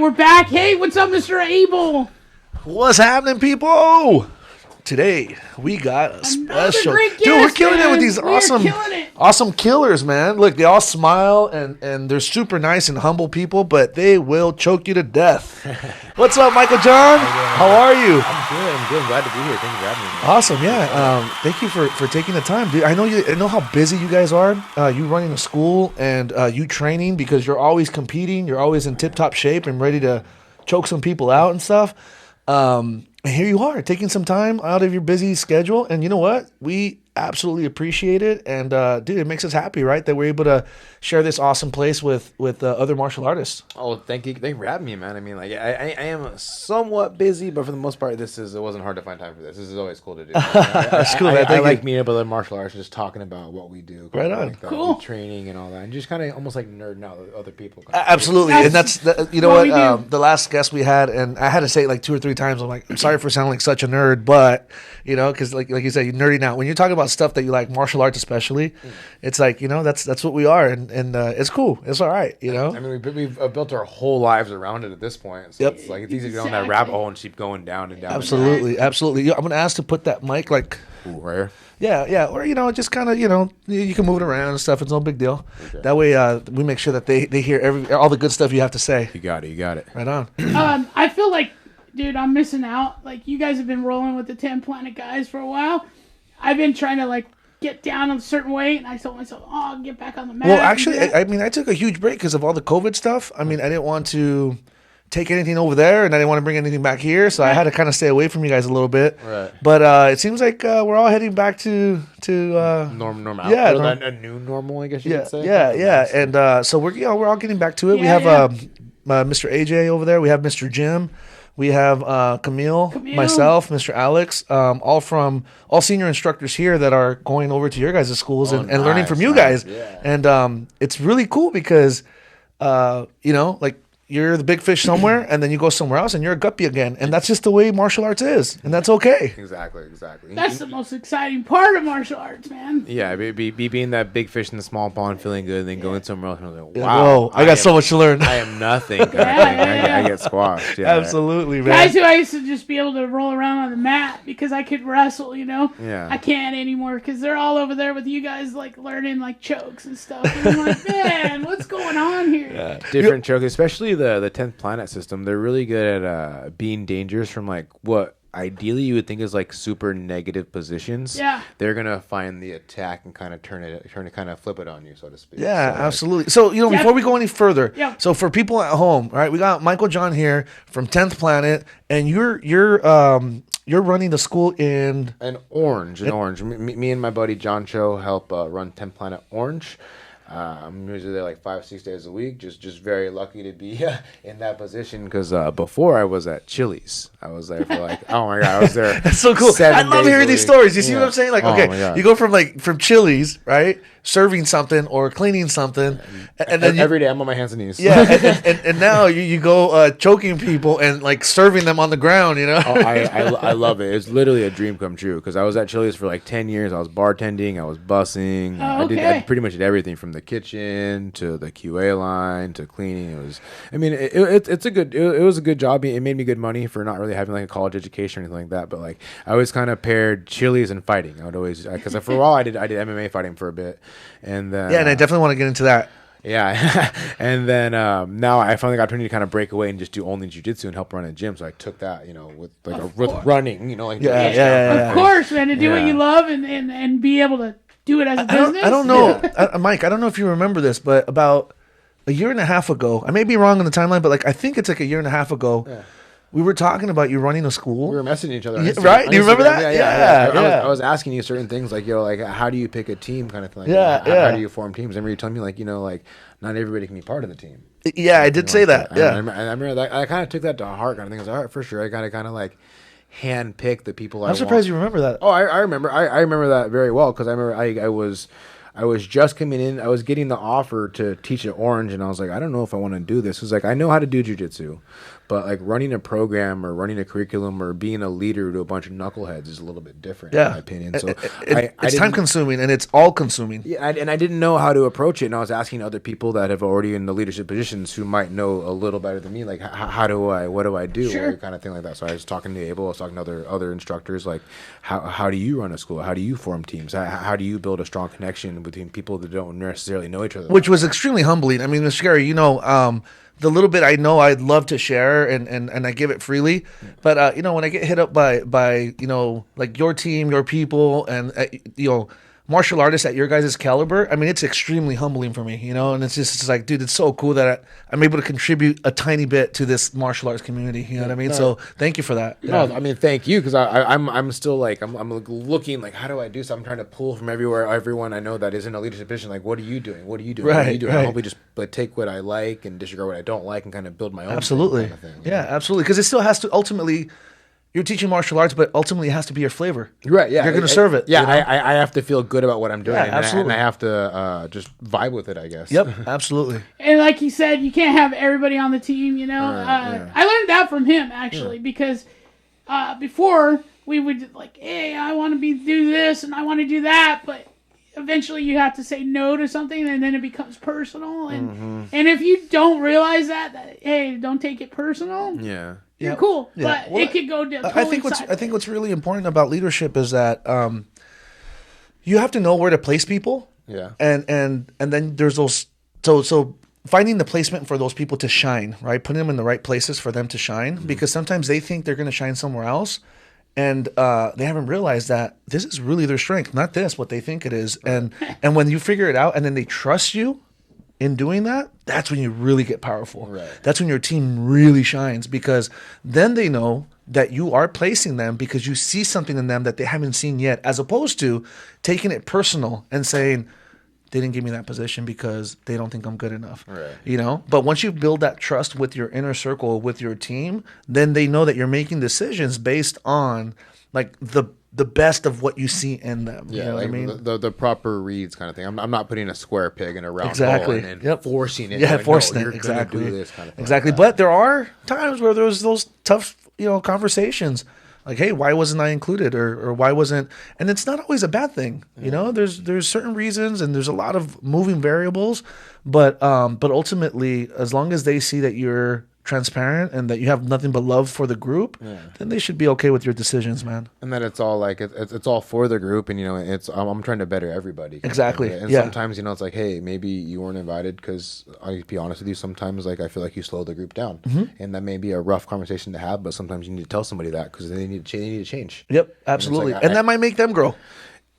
we're back. Hey, what's up, Mr. Abel? What's happening, people? Today we got a special. Great guest, Dude, we're killing it with these We're killing it. awesome killers, man. Look, they all smile and they're super nice and humble people, but they will choke you to death. What's up, Micheal John? How are you? I'm good. I'm glad to be here. Thank you for having me. Man. Awesome, yeah. Thank you for taking the time, dude. I know how busy you guys are. You running a school and you training because you're always competing. You're always in tip-top shape and ready to choke some people out and stuff. And here you are, taking some time out of your busy schedule. And you know what? We absolutely appreciate it. And, dude, it makes us happy, right, that we're able to share this awesome place with other martial artists. Oh, thank you for having me, man. I mean, like, I am somewhat busy, but for the most part, it wasn't hard to find time for this. This is always cool to do. That's cool, man. I like meeting up with other martial artists, just talking about what we do. Right on. Like cool. Training and all that. And just kind of almost like nerding out with other people. Absolutely. And that's you know what we what? do. The last guest we had, and I had to say it like 2 or 3 times. I'm like, I'm sorry for sounding like such a nerd, but, you know, because like you said, you're nerding out. When you're talking about stuff that you like, martial arts especially, it's like, you know, that's what we are. And it's cool. It's all right, you know? I mean, we've built our whole lives around it at this point. So Yep. it's like, it's easy to go on that rabbit hole and keep going down and down. Absolutely. Absolutely. I'm going to ask to put that mic like... Ooh, right here. Yeah. Or, you know, just kind of, you know, you can move it around and stuff. It's no big deal. Okay. That way we make sure that they hear all the good stuff you have to say. You got it. Right on. I feel like, dude, I'm missing out. Like, you guys have been rolling with the 10 Planet guys for a while. I've been trying to, like, get down a certain weight, and I told myself, I'll get back on the mat. Well, actually, I mean, I took a huge break because of all the COVID stuff. I mean, I didn't want to take anything over there, and I didn't want to bring anything back here, so I had to kind of stay away from you guys a little bit. Right. But it seems like we're all heading back to Normal. Yeah, a new normal, I guess you could say. Yeah. And so we're all getting back to it. We have Mr. AJ over there. We have Mr. Jim. We have Camille, myself, Mr. Alex, all senior instructors here that are going over to your guys' schools and learning from you guys. Yeah. And it's really cool because, you know, like you're the big fish somewhere and then you go somewhere else and you're a guppy again. And that's just the way martial arts is. And that's okay. Exactly. That's the most exciting part of martial arts, man. Yeah, being that big fish in the small pond, feeling good, and then going somewhere else and like, Yeah, wow. whoa, I got so much to learn. I am nothing. Kind of thing. I get squashed. Yeah, Absolutely, man. Guys who I used to just be able to roll around on the mat because I could wrestle, you know? Yeah. I can't anymore because they're all over there with you guys, like, learning, like, chokes and stuff. And I'm like, man, what's going on here? Different chokes, especially the 10th Planet system. They're really good at being dangerous from like what ideally you would think is like super negative positions. Yeah. They're gonna find the attack and kind of kind of flip it on you, so to speak. Yeah, So, absolutely. So, you know, before we go any further, Yeah. so for people at home, all right, we got Micheal John here from 10th Planet, and you're running the school in... An orange. Me and my buddy John Cho help run 10 Planet Orange. I'm usually there like 5-6 days a week. Just very lucky to be in that position because before I was at Chili's. I was there for like, oh my god, I was there. That's so cool. I love hearing these stories. You see what I'm saying? Like, Oh my okay, God. you go from Chili's, right, serving something or cleaning something, and then every day I'm on my hands and knees. yeah, and now you go choking people and like serving them on the ground. You know. I love it. It's literally a dream come true because I was at Chili's for like 10 years. I was bartending. I was bussing. Okay. I pretty much did everything from the kitchen to the QA line to cleaning. It was. I mean, it's a good. It was a good job. It made me good money for not really having like a college education or anything like that. But like I always kind of paired Chili's and fighting. I would always because for a while I did MMA fighting for a bit, and then Yeah, and I definitely want to get into that. yeah, and then now I finally got the opportunity to kind of break away and just do only jiu-jitsu and help run a gym. So I took that, you know, with running, you know, like Of course, man, to do what Yeah. you love and be able to do it as a business. I don't know, Mike. I don't know if you remember this, but about a year and a half ago, I may be wrong on the timeline, but like I think it's like a year and a half ago. Yeah. We were talking about you running a school. We were messaging each other. Yeah, right? Do you remember that? Yeah. I was asking you certain things like, yo, like how do you pick a team kind of thing? Like, how do you form teams? I remember you telling me like, you know, like not everybody can be part of the team. Yeah, I did say that. Yeah. I remember that. I kind of took that to heart kind of thing. I was like, all right, for sure. I got to kind of like hand pick the people I'm surprised you remember that. Oh, I remember. I remember that very well because I remember I was just coming in. I was getting the offer to teach at Orange, and I was like, I don't know if I want to do this. It was like, I know how to do jiu-jitsu, But like running a program or running a curriculum or being a leader to a bunch of knuckleheads is a little bit different, in my opinion. So it's time consuming and it's all consuming. Yeah, and I didn't know how to approach it, and I was asking other people that have already in the leadership positions who might know a little better than me, like what do I do, Sure. or kind of thing like that. So I was talking to Abel, I was talking to other instructors, like how do you run a school? How do you form teams? How do you build a strong connection between people that don't necessarily know each other? Which was extremely humbling. I mean, Mr. Gary, the little bit I know I'd love to share and I give it freely. But, when I get hit up by like your team, your people, and, martial artists at your guys' caliber, I mean, it's extremely humbling for me, and it's like, dude, it's so cool that I'm able to contribute a tiny bit to this martial arts community. You know what I mean? No. So thank you for that. No, I mean, thank you, because I'm still like, I'm looking like, how do I do so? I'm trying to pull from everyone I know that is in a leadership position. Like, what are you doing? What are you doing? Right, what are you doing? right. I hope we just take what I like and disregard what I don't like and kind of build my own Absolutely. kind of thing. Yeah, absolutely. Because it still has to ultimately, you're teaching martial arts, but ultimately it has to be your flavor. Right, yeah. You're going to serve it. Yeah, I have to feel good about what I'm doing. Yeah, and absolutely. I have to just vibe with it, I guess. Yep, absolutely. And like he said, you can't have everybody on the team, Right, I learned that from him, actually, because before we would like, hey, I want to do this and I want to do that, but eventually you have to say no to something and then it becomes personal. And and if you don't realize that, hey, don't take it personal. Yeah. You're cool, Yeah. but Well, it could go totally I think what's really important about leadership is that you have to know where to place people. Yeah. And then there's those so finding the placement for those people to shine, right? Putting them in the right places for them to shine, because sometimes they think they're going to shine somewhere else, and they haven't realized that this is really their strength, not what they think it is. And when you figure it out, and then they trust you in doing that, that's when you really get powerful. Right. That's when your team really shines, because then they know that you are placing them because you see something in them that they haven't seen yet, as opposed to taking it personal and saying, they didn't give me that position because they don't think I'm good enough. Right. But once you build that trust with your inner circle, with your team, then they know that you're making decisions based on like the best of what you see in them. Yeah, you know like what I mean? the proper reads kind of thing. I'm not putting a square peg in a round Exactly. hole and forcing it. Yeah, like, forcing no, it. you're Exactly. gonna do this kind of thing. Exactly. But there are times where there's those tough, conversations. Like, hey, why wasn't I included, or why wasn't? And it's not always a bad thing, There's certain reasons, and there's a lot of moving variables, but ultimately, as long as they see that you're transparent and that you have nothing but love for the group, then they should be okay with your decisions, man. And that it's all like it's all for the group, and it's I'm trying to better everybody. Exactly. And yeah. sometimes it's like, hey, maybe you weren't invited because I'll be honest with you. Sometimes like I feel like you slow the group down, and that may be a rough conversation to have. But sometimes you need to tell somebody that because they need to change. Yep, absolutely, like, and that might make them grow.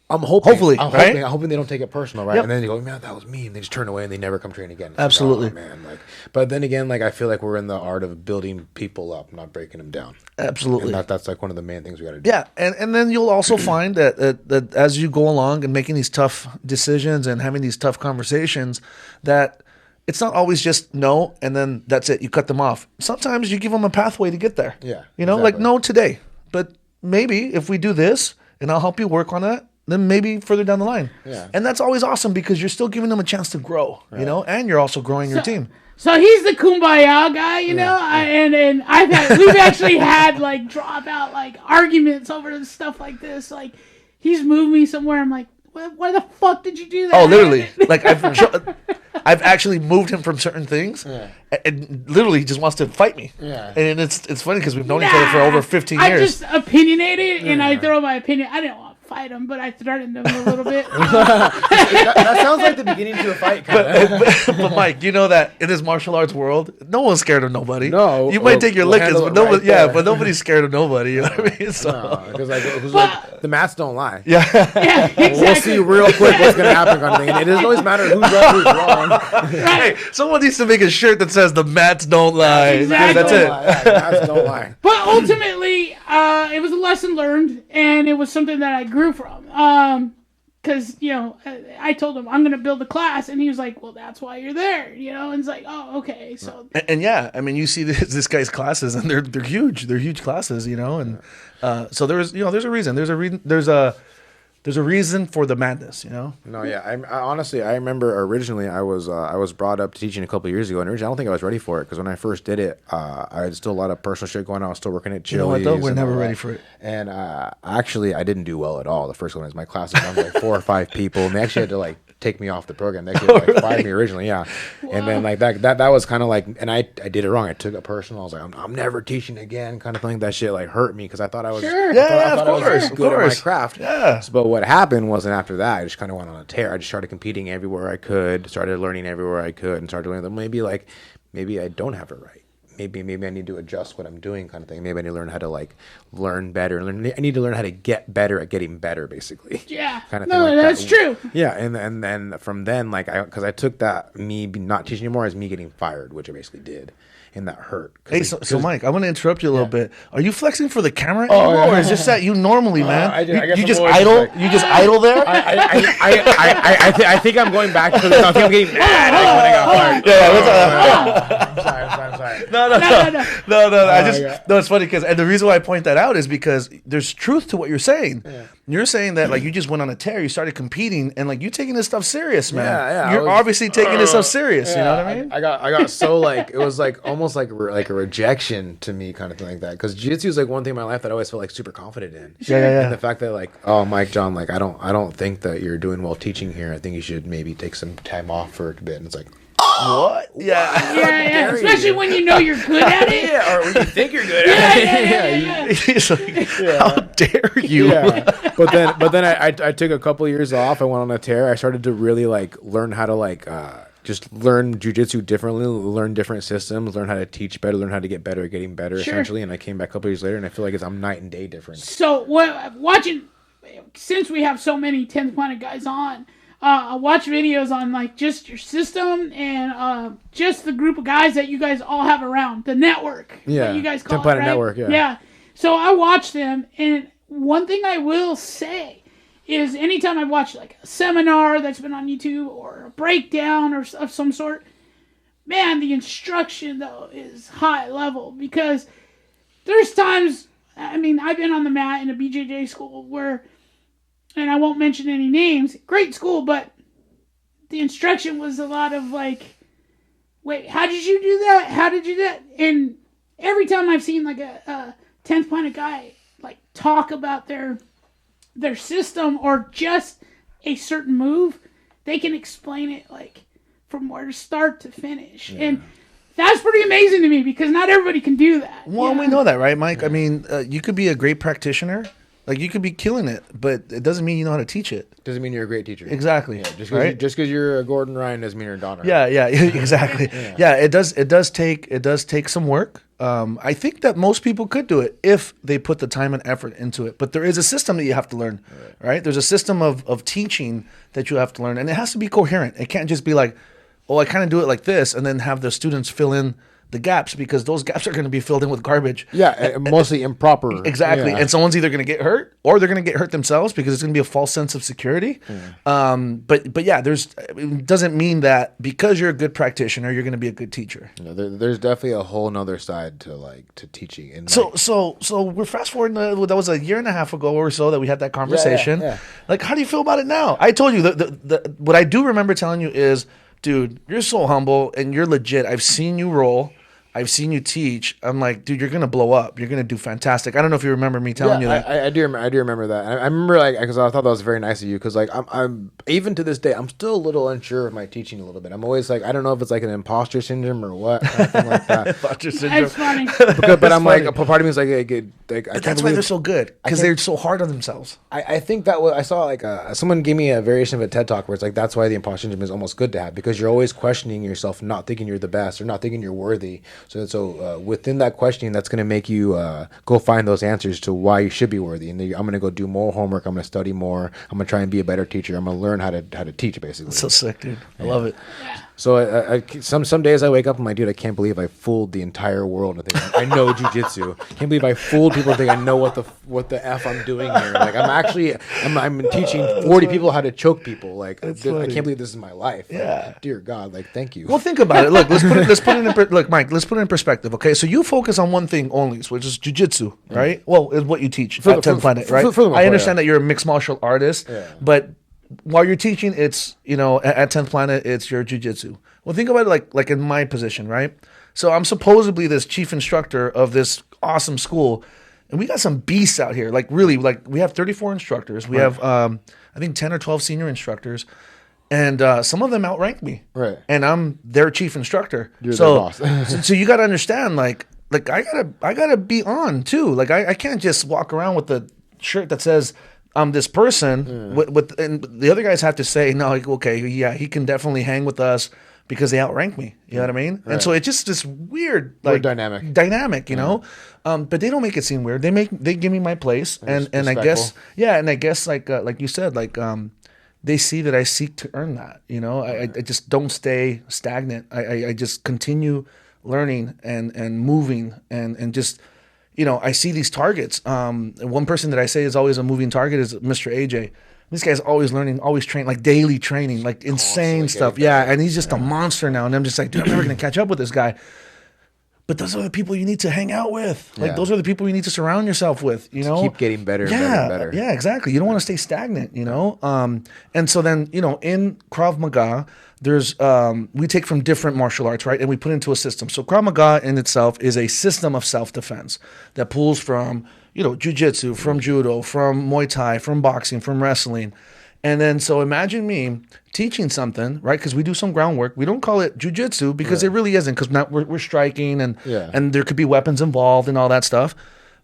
I'm hoping, Hopefully, I'm right? hoping they don't take it personal, right? Yep. And then they go, man, that was me, and they just turn away and they never come train again. It's Absolutely, like, oh, man. Like, but then again, like I feel like we're in the art of building people up, not breaking them down. Absolutely, and that's like one of the main things we got to do. Yeah, and then you'll also find that as you go along and making these tough decisions and having these tough conversations, that it's not always just no, and then that's it. You cut them off. Sometimes you give them a pathway to get there. Yeah, like no today, but maybe if we do this, and I'll help you work on that, then maybe further down the line. Yeah. And that's always awesome because you're still giving them a chance to grow, and you're also growing your team. So he's the kumbaya guy, and we've actually had like drop out like arguments over stuff like this. Like he's moved me somewhere. I'm like, why the fuck did you do that? Oh, literally. Like I've actually moved him from certain things, and literally he just wants to fight me. Yeah. And it's funny because we've known each other for over 15 years. I'm just opinionated, and I throw my opinion. I didn't want to fight him, but I threatened him a little bit. that sounds like the beginning to a fight, kind of. But Mike, you know that in this martial arts world, no one's scared of nobody. No, you might take your we'll lickings, but handle it right but nobody's scared of nobody. You know what I mean? So because like the maths don't lie. yeah, Yeah, exactly. We'll see real quick what's going to happen, kind of thing. And it doesn't always matter who's right, who's wrong. Hey, someone needs to make a shirt that says the mats don't lie. Exactly. That's it. Maths don't lie. But ultimately, it was a lesson learned, and it was something that I grew from. Because, I told him, I'm going to build a class, and he was like, well, that's why you're there, and it's like, oh, okay, so. And yeah, I mean, you see this guy's classes, and they're huge. They're huge classes, and so there's a reason. There's there's a reason for the madness, you know? No, yeah. I honestly, I remember originally I was brought up to teaching a couple of years ago, and originally I don't think I was ready for it because when I first did it, I had still a lot of personal shit going on. I was still working at Chili's. You know what, though? We're never ready for it. And actually, I didn't do well at all. The first one was my class was like 4 or 5 people, and they actually had to like take me off the program. They actually fired me originally, yeah. Wow. And then like that was kind of like, and I did it wrong. I took it personal. I was like, I'm never teaching again, kind of thing. That shit like hurt me because I thought I was sure. I thought I was good at my craft. Yeah. So, but what happened wasn't after that. I just kind of went on a tear. I just started competing everywhere I could, started learning everywhere I could, and started learning that maybe I don't have it right. Maybe I need to adjust what I'm doing, kind of thing. Maybe I need to learn how to like learn better. I need to learn how to get better at getting better, basically. Yeah, kind of no, thing. Like that's true. Yeah, and then from then, like, because I took that me not teaching anymore as me getting fired, which I basically did, and that hurt. Hey, so Mike, I want to interrupt you a little bit. Are you flexing for the camera anymore, or is this that you normally, man? I guess you I'm just always idle. like, You just idle there. I think I'm going back to the. I think I'm getting mad when I got fired. I'm sorry. No, it's funny because, and the reason why I point that out is because there's truth to what you're saying. Yeah. You're saying that like you just went on a tear, you started competing, and like you taking this stuff serious, man. Yeah. You're obviously taking this stuff serious. Yeah, you know what I mean? I got so like it was like almost like a rejection to me, kind of thing like that. Because jiu-jitsu is like one thing in my life that I always felt like super confident in. Yeah. And the fact that like, oh, Mike John, like I don't think that you're doing well teaching here. I think you should maybe take some time off for a bit. And it's like, what? Yeah. Especially when you know you're good at it. Yeah, or when you think you're good at it. Yeah. He's like, how dare you? Yeah. But then I took a couple of years off. I went on a tear. I started to really like learn how to like just learn jiu-jitsu differently, learn different systems, learn how to teach better, learn how to get better at getting better, essentially. And I came back a couple of years later, and I feel like I'm night and day different. So watching, since we have so many 10th Planet guys on, I watch videos on like just your system and just the group of guys that you guys all have around, the network. Yeah, you guys call 10 Planet it, right? Network. Yeah. So I watch them, and one thing I will say is anytime I watch like a seminar that's been on YouTube or a breakdown or of some sort, man, the instruction though is high level because there's times. I mean, I've been on the mat in a BJJ school where. And I won't mention any names. Great school, but the instruction was a lot of like, wait, how did you do that? How did you do that? And every time I've seen like a 10th Planet guy like talk about their system or just a certain move, they can explain it like from where to start to finish. Yeah. And that's pretty amazing to me because not everybody can do that. Well, we know that, right, Mike? I mean, you could be a great practitioner. Like, you could be killing it, but it doesn't mean you know how to teach it. Doesn't mean you're a great teacher. Exactly. Yeah, just right? because you're a Gordon Ryan doesn't mean you're a Donner. Yeah, exactly. Yeah, it does take some work. I think that most people could do it if they put the time and effort into it. But there is a system that you have to learn, right? There's a system of teaching that you have to learn, and it has to be coherent. It can't just be like, oh, I kind of do it like this, and then have the students fill in the gaps because those gaps are going to be filled in with garbage. Yeah, mostly improper. Exactly. Yeah. And someone's either going to get hurt or they're going to get hurt themselves because it's going to be a false sense of security. But yeah, it doesn't mean that because you're a good practitioner, you're going to be a good teacher. Yeah, there's definitely a whole nother side to teaching. And so we're fast forwarding. That was a year and a half ago or so that we had that conversation. Yeah. Like, how do you feel about it now? I told you what I do remember telling you is, dude, you're so humble and you're legit. I've seen you roll. I've seen you teach. I'm like, dude, you're gonna blow up. You're gonna do fantastic. I don't know if you remember me telling you that. I do remember that. I remember like because I thought that was very nice of you because like I'm even to this day I'm still a little unsure of my teaching a little bit. I'm always like I don't know if it's like an imposter syndrome or what kind of thing like that. Imposter syndrome. That's funny. But I'm funny. Like part of me is like but that's why they're so good because they're so hard on themselves. I think that I saw like someone gave me a variation of a TED talk where it's like that's why the imposter syndrome is almost good to have because you're always questioning yourself, not thinking you're the best or not thinking you're worthy. So within that questioning, that's going to make you go find those answers to why you should be worthy. And I'm going to go do more homework. I'm going to study more. I'm going to try and be a better teacher. I'm going to learn how to teach, basically. That's so sick, dude. I love it. Yeah. So some days I wake up and I'm like, dude, I can't believe I fooled the entire world. I know jujitsu. Can't believe I fooled people and think I know what the f I'm doing here. Like I'm teaching 40 people how to choke people. Like I can't believe this is my life. Yeah. Like, dear God. Like thank you. Well, think about it. Look, let's put it in look, Mike. Let's put it in perspective. Okay, so you focus on one thing only, which is jujitsu, right? Well, is what you teach at 10th Planet, right? For the most I understand part, that you're a mixed martial artist, but while you're teaching, it's at 10th Planet, it's your jujitsu. Well, think about it like in my position, right? So I'm supposedly this chief instructor of this awesome school, and we got some beasts out here. Like really, like we have 34 instructors. We have I think 10 or 12 senior instructors, and some of them outrank me. Right. And I'm their chief instructor. You're their boss. so you got to understand, like I gotta be on too. Like I can't just walk around with the shirt that says I'm this person. And the other guys have to say, no, like, okay, yeah, he can definitely hang with us because they outrank me. You know what I mean? Right. And so it's just this weird, like dynamic, you know. But they don't make it seem weird. They give me my place, and I guess like you said, like they see that I seek to earn that. You know, I just don't stay stagnant. I just continue learning and moving and just, you know, I see these targets. One person that I say is always a moving target is Mr. AJ. This guy's always learning, always training, like daily training, like insane stuff. Yeah, and he's just a monster now. And I'm just like, dude, I'm never going to catch up with this guy. But those are the people you need to hang out with. Like those are the people you need to surround yourself with, you know? Keep getting better and better and better. Yeah, exactly. You don't want to stay stagnant, you know? And so then, you know, in Krav Maga, there's we take from different martial arts, right? And we put into a system. So Krav Maga in itself is a system of self-defense that pulls from, you know, jiu-jitsu, from judo, from Muay Thai, from boxing, from wrestling. And then so imagine me teaching something, right? Because we do some groundwork. We don't call it jiu-jitsu because it really isn't, because we're striking and there could be weapons involved and all that stuff.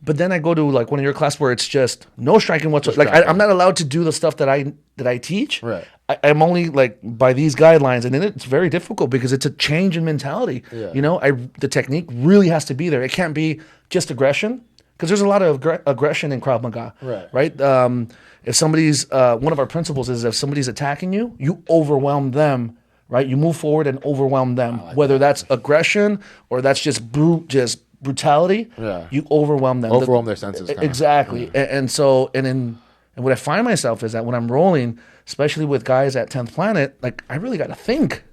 But then I go to like one of your class where it's just no striking whatsoever. Like I'm not allowed to do the stuff that I teach. Right. I'm only like by these guidelines, and then it's very difficult because it's a change in mentality. Yeah. You know, the technique really has to be there. It can't be just aggression, because there's a lot of aggression in Krav Maga. Right. If somebody's one of our principles is if somebody's attacking you, you overwhelm them. Right. You move forward and overwhelm them, whether that's aggression or that's just brutality. Yeah. You overwhelm them. Overwhelm their senses. Exactly. Yeah. And what I find myself is that when I'm rolling, especially with guys at 10th Planet, like I really got to think.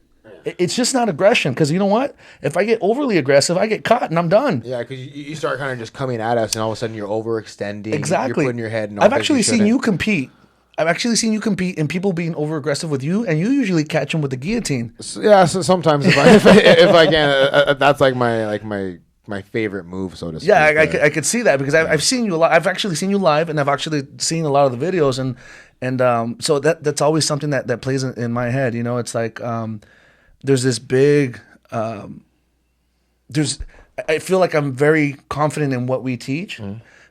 It's just not aggression, because you know what? If I get overly aggressive, I get caught and I'm done. Yeah, because you start kind of just coming at us, and all of a sudden you're overextending. Exactly. You're putting your head in. I've actually seen you compete. And people being over aggressive with you, and you usually catch them with the guillotine. Yeah, so sometimes if I can, that's like my favorite move, so to speak. Yeah, I could see that, because I've seen you a lot. I've actually seen you live, and I've actually seen a lot of the videos, and so that's always something that plays in my head. You know, it's like there's this big I feel like I'm very confident in what we teach.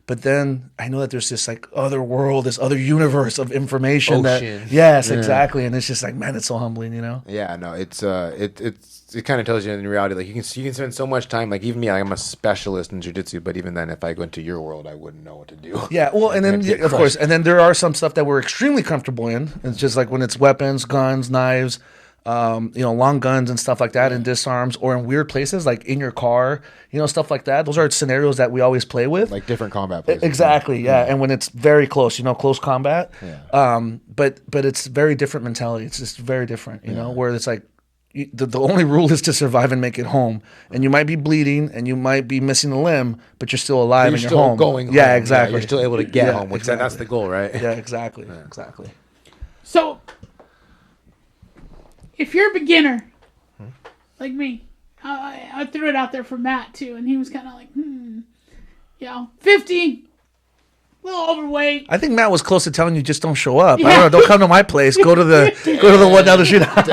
But then I know that there's this like other world, this other universe of information. Exactly. And it's just like, man, it's so humbling, you know? Yeah, no, it kind of tells you in reality, like you can spend so much time, like even me, like, I'm a specialist in jiu-jitsu, but even then, if I go into your world, I wouldn't know what to do. Yeah, well, and then of course, and then there are some stuff that we're extremely comfortable in. It's just like when it's weapons, guns, knives, long guns and stuff like that, and disarms, or in weird places like in your car, stuff like that. Those are scenarios that we always play with, like different combat places. Exactly, yeah. And when it's very close, close combat. Yeah. But it's very different mentality. It's just very different, where it's like the only rule is to survive and make it home. And you might be bleeding and you might be missing a limb, but you're still alive and you're still home. Going home. Yeah, exactly. Yeah, you're still able to get home, which that's the goal, right? Yeah, exactly. Yeah. Exactly. So, if you're a beginner, like me, I threw it out there for Matt too, and he was kind of like, 50, a little overweight. I think Matt was close to telling you just don't show up. Yeah. I don't know. Don't come to my place. Go to the one down the street. Matt.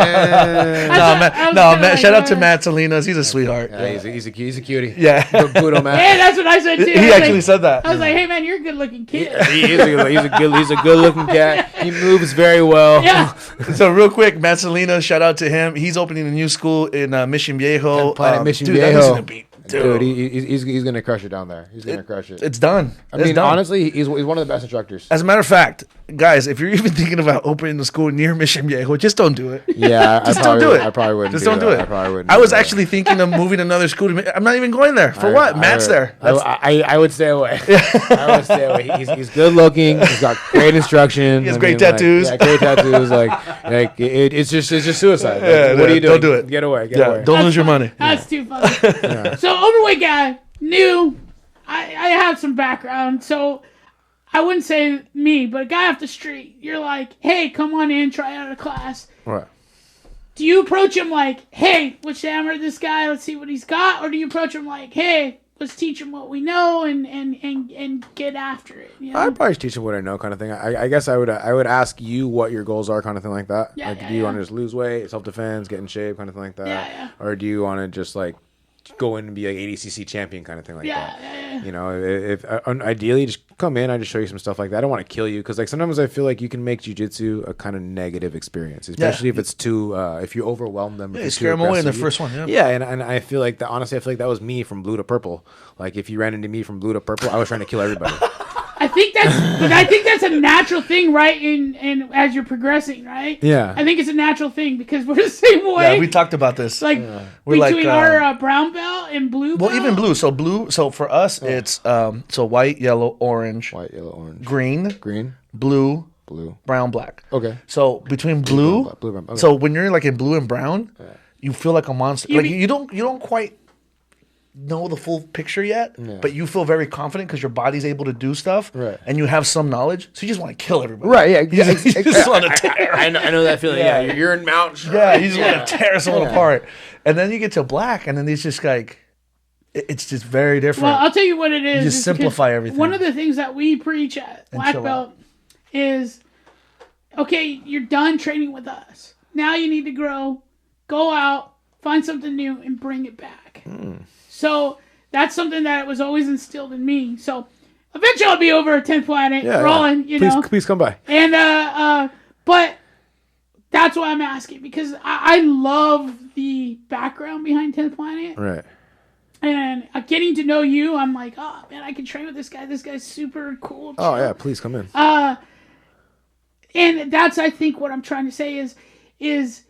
Shout out to Matt Salinas. He's a sweetheart. Yeah, he's a cutie. Yeah, Budo Matt. Yeah, that's what I said too. He actually said that. I was like, hey man, you're a good looking kid. He's a good looking cat. He moves very well. Yeah. So real quick, Matt Salinas, shout out to him. He's opening a new school in Mission Viejo. Planet Mission Viejo. That is gonna be Dude, he's gonna crush it down there. He's gonna crush it. It's done. I mean, honestly, he's one of the best instructors. As a matter of fact, guys, if you're even thinking about opening the school near Mission Viejo, just don't do it. Yeah, don't do it. I probably wouldn't. Just don't do it. I probably wouldn't. I was actually thinking of moving another school. I'm not even going there. For what? Matt's there. I would stay away. I would stay away. He's good looking. He's got great instruction. He has great tattoos. Great tattoos. It's just suicide. What are you doing? Don't do it. Get away. Don't lose your money. That's too funny. So overweight guy, new. I have some background, so I wouldn't say me, but a guy off the street. You're like, hey, come on in, try out a class. Right. Do you approach him like, hey, let's hammer this guy, let's see what he's got, or do you approach him like, hey, let's teach him what we know and get after it? You know? I'd probably teach him what I know, kind of thing. I guess I would ask you what your goals are, kind of thing like that. Yeah, do you want to just lose weight, self defense, get in shape, kind of thing like that? Yeah. Or do you want to just like go in and be like ADCC champion, kind of thing like that? Yeah. You know, if ideally just come in, I just show you some stuff like that. I don't want to kill you because like sometimes I feel like you can make jiu-jitsu a kind of negative experience, especially if it's too if you overwhelm them. Yeah, you scare them away in the first one. Yeah, and I feel like that. Honestly, I feel like that was me from blue to purple. Like if you ran into me from blue to purple, I was trying to kill everybody. I think that's a natural thing, right? In as you're progressing, right? Yeah. I think it's a natural thing because we're the same way. Yeah, we talked about this. Like We're between our brown belt and blue belt. Well, even blue. So for us, it's so white, yellow, orange, green, blue, brown, black. Okay. So between blue, brown. Okay. So when you're like in blue and brown, you feel like a monster. You don't quite know the full picture yet, but you feel very confident because your body's able to do stuff, and you have some knowledge, so you just want to kill everybody. Right? Yeah. You just want to tear. I know that feeling. Yeah, you're in Mount. Yeah, you just want to tear someone apart, and then you get to black, and then it's just like it's just very different. Well, I'll tell you what it is. You just simplify everything. One of the things that we preach at Black Belt is, okay, you're done training with us. Now you need to grow, go out, find something new, and bring it back. So that's something that was always instilled in me. So eventually I'll be over at 10th Planet rolling, you know. Please come by. And but that's why I'm asking, because I love the background behind 10th Planet. Right. And getting to know you, I'm like, oh man, I can train with this guy. This guy's super cool. Oh yeah, please come in. And that's, I think, what I'm trying to say is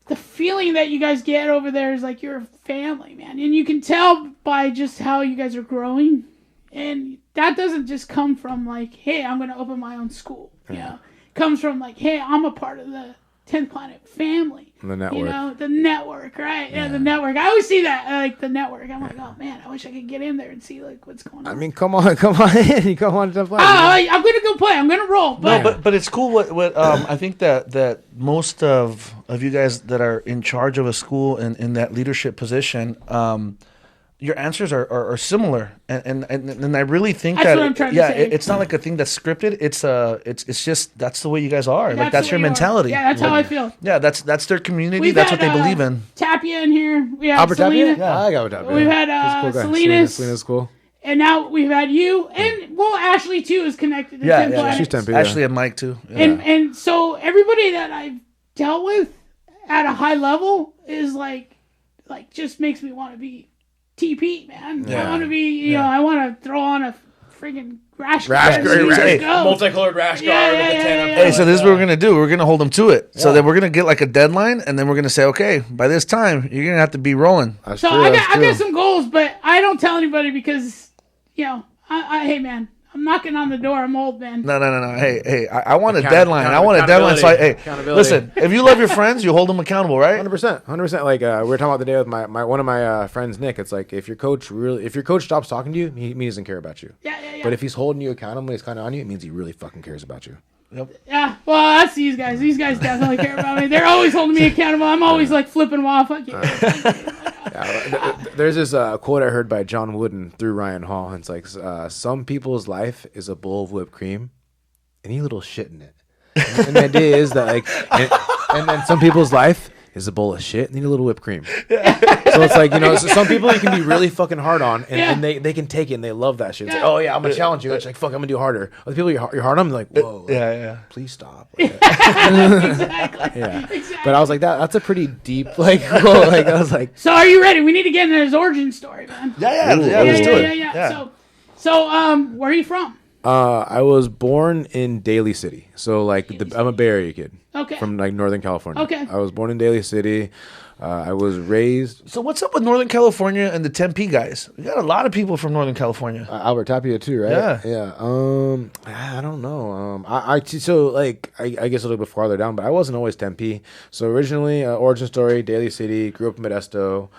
the feeling that you guys get over there is like you're a family, man. And you can tell by just how you guys are growing. And that doesn't just come from like, hey, I'm going to open my own school. You know, it comes from like, hey, I'm a part of the 10th Planet family. The network. You know, the network, right? Yeah, the network. I always see that, like the network. I'm like, oh man, I wish I could get in there and see like what's going on. I mean, come on in. Come on to 10th Planet. I'm going to go play. I'm going to roll. But it's cool. What I think that most of you guys that are in charge of a school and in that leadership position, your answers are similar, and I really think that's what I'm trying to say. It's not like a thing that's scripted. It's just that's the way you guys are. Like that's your mentality. Yeah, that's how I feel. Yeah, that's their community. That's what they believe in. Tapia in here. We have Albert Selena. Tapia? Yeah, I got Tapia. We've had cool Selena's. Selena's cool. And now we've had you, and Ashley too is connected to 10 Planets. She's 10. Ashley and Mike too. Yeah. And so everybody that I've dealt with at a high level is like just makes me want to be TP, man. I want to be, you know, I want to throw on a friggin' rash guard. Multicolored rash guard with a 10 Hey, so this is what we're going to do. We're going to hold them to it. So then we're going to get like a deadline, and then we're going to say, okay, by this time, you're going to have to be rolling. That's so true, I got some goals, but I don't tell anybody because, you know, hey, man, I'm knocking on the door. I'm old, man. No. Hey, I want a deadline. I want a deadline. So, hey, listen, if you love your friends, you hold them accountable, right? 100%. Like we were talking about the day with my one of my friends, Nick. It's like if your coach stops talking to you, he doesn't care about you. Yeah. But if he's holding you accountable, he's kind of on you. It means he really fucking cares about you. Yep. Yeah, well, that's these guys. These guys definitely care about me. They're always holding me accountable. I'm always like flipping them off. Fuck you. There's this quote I heard by John Wooden through Ryan Hall. And it's like, some people's life is a bowl of whipped cream, any little shit in it. And the idea is that like, and then some people's life is a bowl of shit. Need a little whipped cream. So it's like, so some people you can be really fucking hard on, and they can take it and they love that shit. It's like, oh yeah, I'm gonna challenge you. It's like, fuck, I'm gonna do harder. Other people you're hard on, like, whoa, please stop. Exactly. Exactly. But I was like, that's a pretty deep, like, whoa, like I was like, so are you ready? We need to get into his origin story, man. Let's do it. So where are you from? I was born in Daly City, so like I'm a Bay Area kid. Okay. From like Northern California. Okay. I was born in Daly City. I was raised. So what's up with Northern California and the Tempe guys? We got a lot of people from Northern California. Albert Tapia too, right? Yeah. I don't know. I guess a little bit farther down, but I wasn't always Tempe. So originally, origin story, Daly City. Grew up in Modesto,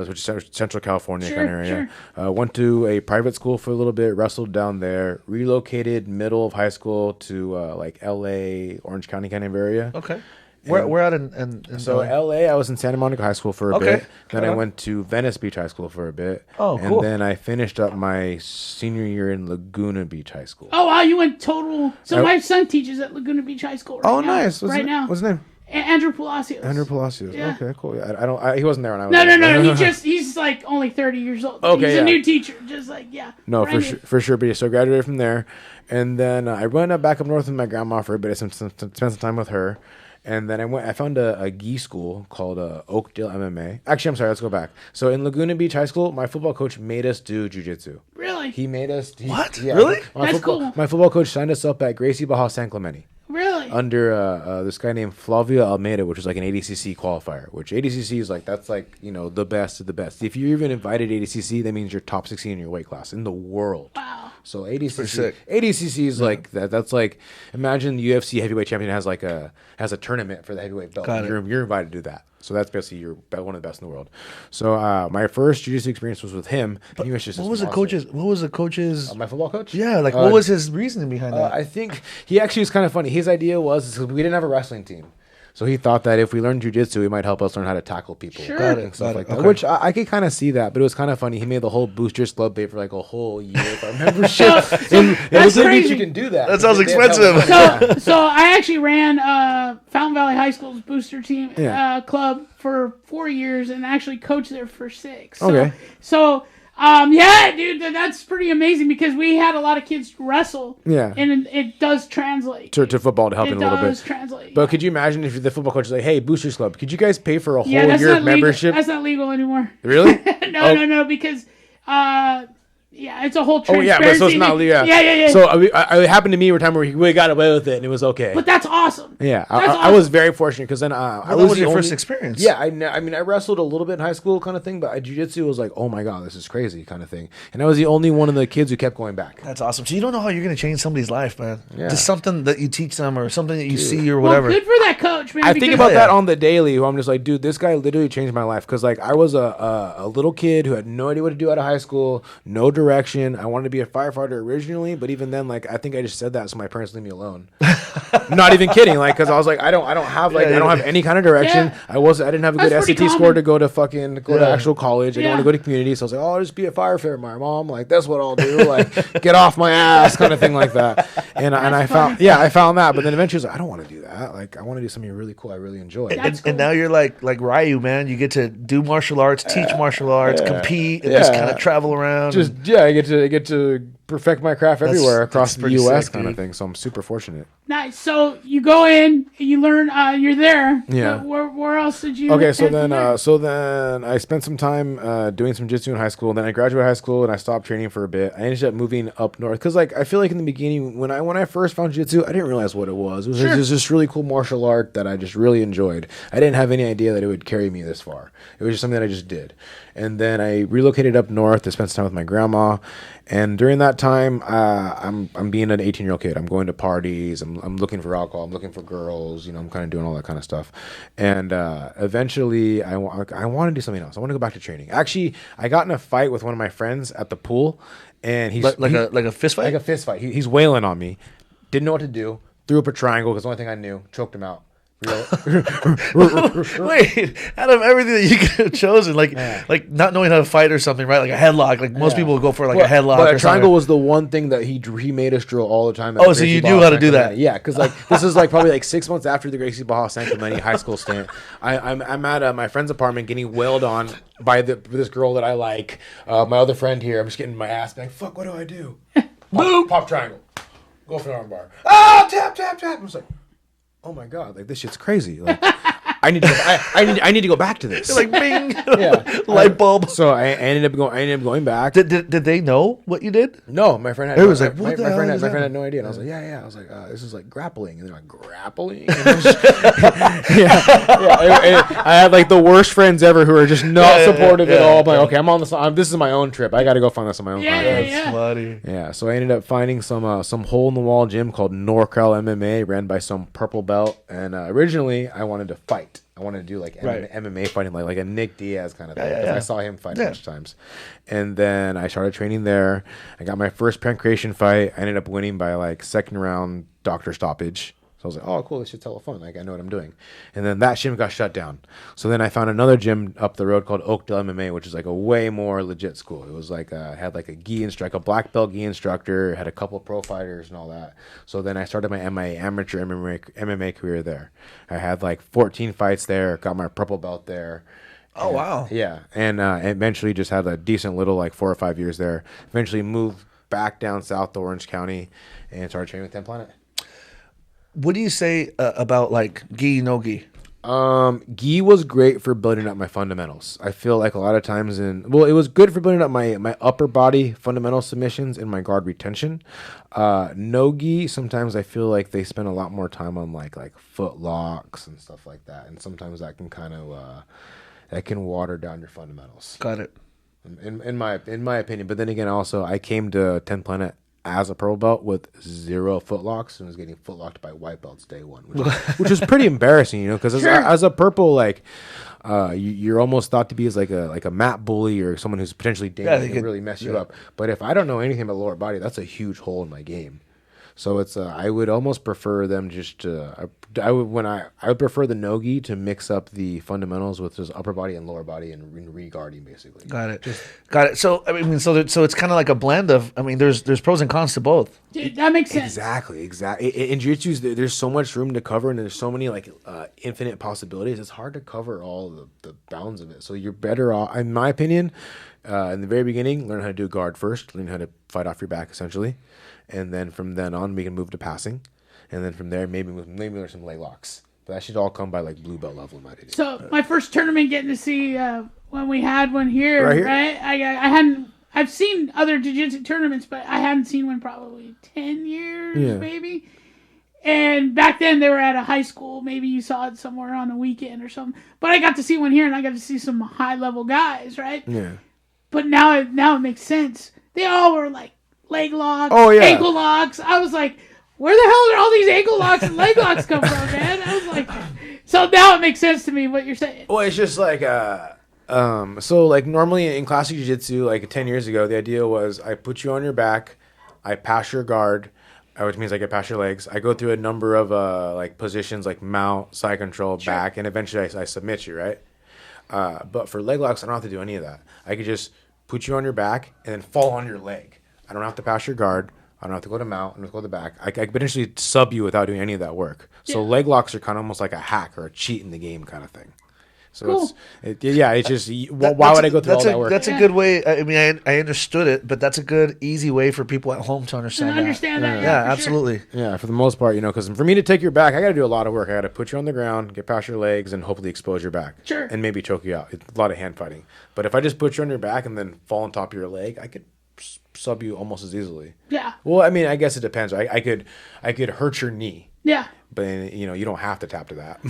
which is Central California kind of area. Went to a private school for a little bit. Wrestled down there. Relocated middle of high school to like L.A., Orange County kind of area. Okay. We're out in so LA, I was in Santa Monica High School for a bit. Then I went to Venice Beach High School for a bit. Oh, cool. And then I finished up my senior year in Laguna Beach High School. Oh, wow, you went total. So my son teaches at Laguna Beach High School right now. Nice. What's his name? Andrew Palacios. Yeah. Okay, cool. Yeah, I don't. He wasn't there when I was. No. He's like only 30 years old. Okay, he's a new teacher. Just like No, for sure. But so I graduated from there, and then I went back up north with my grandma for a bit. I spent some time with her. And then I found a gi school called Oakdale MMA. Actually, I'm sorry, let's go back. So in Laguna Beach High School, my football coach made us do jiu-jitsu. Really? He made us. What? Yeah, really? That's cool. My football coach signed us up at Gracie Baja San Clemente. Really? Under this guy named Flavio Almeida, which is like an ADCC qualifier, which ADCC is like, that's like, the best of the best. If you're even invited to ADCC, that means you're top 16 in your weight class in the world. Wow. So ADCC is like that. That's like, imagine the UFC heavyweight champion has a tournament for the heavyweight belt. You're invited to do that. So that's basically you're one of the best in the world. So my first jiu-jitsu experience was with him. And he was just what was the coach's? My football coach? Yeah, like what was his reasoning behind that? I think he actually was kind of funny. His idea was we didn't have a wrestling team. So he thought that if we learned jiu-jitsu, it might help us learn how to tackle people. Sure. And stuff like that. Which I could kind of see that, but it was kind of funny. He made the whole Boosters Club pay for like a whole year of our membership. That's crazy. You can do that. That sounds expensive. So I actually ran Fountain Valley High School's booster team club for 4 years and actually coached there for 6. So dude, that's pretty amazing because we had a lot of kids wrestle. Yeah. And it does translate. To football to help in a little bit. It does translate. But could you imagine if the football coach is like, hey, Boosters Club, could you guys pay for a whole that's year not of membership? That's not legal anymore. Really? No, because it's a whole transparency. But so it's not legal. Yeah. So it happened to me one time where we got away with it and it was okay. But that's awesome. Yeah, I was very fortunate because then that was your first experience. Yeah, I mean, I wrestled a little bit in high school kind of thing, but jiu-jitsu was like, oh my God, this is crazy kind of thing. And I was the only one of the kids who kept going back. That's awesome. So you don't know how you're going to change somebody's life, man. Yeah. Just something that you teach them or something that you see or whatever. Well, good for that coach, man. I think about that on the daily, who I'm just like, dude, this guy literally changed my life. Because like I was a little kid who had no idea what to do out of high school, no direction. I wanted to be a firefighter originally, but even then, like I think I just said that so my parents leave me alone. Not even kidding, like because I was like, I don't have any kind of direction. Yeah. I didn't have a good SAT score to go to actual college. I didn't want to go to community, so I was like, oh, I'll just be a firefighter. My mom, like that's what I'll do, like get off my ass, kind of thing like that. And I found that, but then eventually I was like, I don't want to do that. Like I want to do something really cool. I really enjoy. And now you're like Ryu, man. You get to do martial arts, teach martial arts, compete, and just kind of travel around. I get to perfect my craft everywhere across the U.S. kind of thing. So I'm super fortunate. Nice. So you go in, you learn. You're there. Yeah. Where else did you? Okay, so then I spent some time doing some jiu-jitsu in high school. And then I graduated high school and I stopped training for a bit. I ended up moving up north because like I feel like in the beginning when I first found jiu-jitsu, I didn't realize what it was. It was just this really cool martial art that I just really enjoyed. I didn't have any idea that it would carry me this far. It was just something that I just did. And then I relocated up north to spend some time with my grandma. And during that time, I'm being an 18-year-old kid. I'm going to parties. I'm looking for alcohol. I'm looking for girls. I'm kind of doing all that kind of stuff. And eventually, I want to do something else. I want to go back to training. Actually, I got in a fight with one of my friends at the pool, and he's like a fist fight. Like a fist fight. He's wailing on me. Didn't know what to do. Threw up a triangle because the only thing I knew. Choked him out. Wait, out of everything that you could have chosen, like not knowing how to fight or something, right? Like a headlock. Like most people would go for like a headlock. But or a triangle something. was the one thing that he made us drill all the time. Oh, so you knew how to do that? Yeah, because like this is like probably like 6 months after the Gracie Baja San Clemente high school stint. I'm at my friend's apartment getting wailed on by this girl that I like. My other friend here. I'm just getting my ass back. Fuck, what do I do? Pop triangle. Go for an armbar. Ah, tap. I was like, oh my god, like this shit's crazy. Like I need to go back to this. Like bing, yeah, light bulb. So I ended up going back. Did they know what you did? No, my friend had. It was like, my what the hell friend is had that? no idea. And I was like, yeah. I was like, this is like grappling, and they're like grappling. And I had like the worst friends ever who are just not supportive at all. I'm like, okay, I'm on this. This is my own trip. I got to go find this on my own. That's funny. Yeah, so I ended up finding some hole in the wall gym called NorCal MMA, ran by some purple belt. And originally, I wanted to fight. I wanted to do like MMA fighting, like a Nick Diaz kind of thing. I saw him fight a bunch of times. And then I started training there. I got my first pancreation fight. I ended up winning by like second round doctor stoppage. So I was like, oh, cool, this shit's hella fun. Like, I know what I'm doing. And then that gym got shut down. So then I found another gym up the road called Oakdale MMA, which is like a way more legit school. It was like, had like a gi instructor, a black belt gi instructor, had a couple of pro fighters and all that. So then I started my amateur MMA career there. I had like 14 fights there, got my purple belt there. Oh, wow. Yeah. And eventually just had a decent little like 4 or 5 years there. Eventually moved back down south to Orange County and started training with 10 Planet. What do you say about like gi, no gi? Gi was great for building up my fundamentals. I feel like a lot of times it was good for building up my upper body fundamental submissions and my guard retention. No gi, sometimes I feel like they spend a lot more time on like foot locks and stuff like that. And sometimes that can kind of, that can water down your fundamentals. Got it. In my opinion. But then again, also I came to 10 Planet as a purple belt with 0 footlocks and was getting footlocked by white belts day one, which is pretty embarrassing, you know, because as a purple, like you're almost thought to be as like a mat bully or someone who's potentially dangerous and can really mess you up. But if I don't know anything about lower body, that's a huge hole in my game. So it's I would almost prefer them just to I would prefer the no-gi to mix up the fundamentals with just upper body and lower body and re-guarding basically. Got it. So I mean, so it's kind of like a blend of. I mean, there's pros and cons to both. Dude, that makes sense. Exactly. In jiu-jitsu, there's so much room to cover, and there's so many like infinite possibilities. It's hard to cover all the bounds of it. So you're better off, in my opinion, in the very beginning, learn how to do guard first, learn how to fight off your back essentially, and then from then on, we can move to passing. And then from there, maybe there's some leg locks. But that should all come by like blue belt level in my opinion. So my first tournament, getting to see when we had one here, right? I've seen other jiu-jitsu tournaments, but I hadn't seen one probably 10 years, maybe. And back then they were at a high school. Maybe you saw it somewhere on the weekend or something. But I got to see one here, and I got to see some high-level guys, right? Yeah. But now it makes sense. They all were like leg locks, ankle locks. I was like, where the hell did all these ankle locks and leg locks come from, man? I was like, so now it makes sense to me what you're saying. Well, it's just like, so like normally in classic jiu-jitsu, like 10 years ago, the idea was I put you on your back, I pass your guard, which means I get past your legs. I go through a number of like positions like mount, side control, back, and eventually I submit you, right? But for leg locks, I don't have to do any of that. I could just put you on your back and then fall on your leg. I don't have to pass your guard. I don't have to go to mount. I don't have to go to the back. I can potentially sub you without doing any of that work. So leg locks are kind of almost like a hack or a cheat in the game kind of thing. So cool. It's just, why would I go through all that work? That's a good way. I mean, I understood it, but that's a good, easy way for people at home to understand that. Yeah, absolutely. Sure. Yeah, for the most part, you know, because for me to take your back, I got to do a lot of work. I got to put you on the ground, get past your legs, and hopefully expose your back. Sure. And maybe choke you out. It's a lot of hand fighting. But if I just put you on your back and then fall on top of your leg, I could sub you almost as easily. Yeah. Well, I mean, I guess it depends. I could hurt your knee. Yeah. But you know, you don't have to tap to that.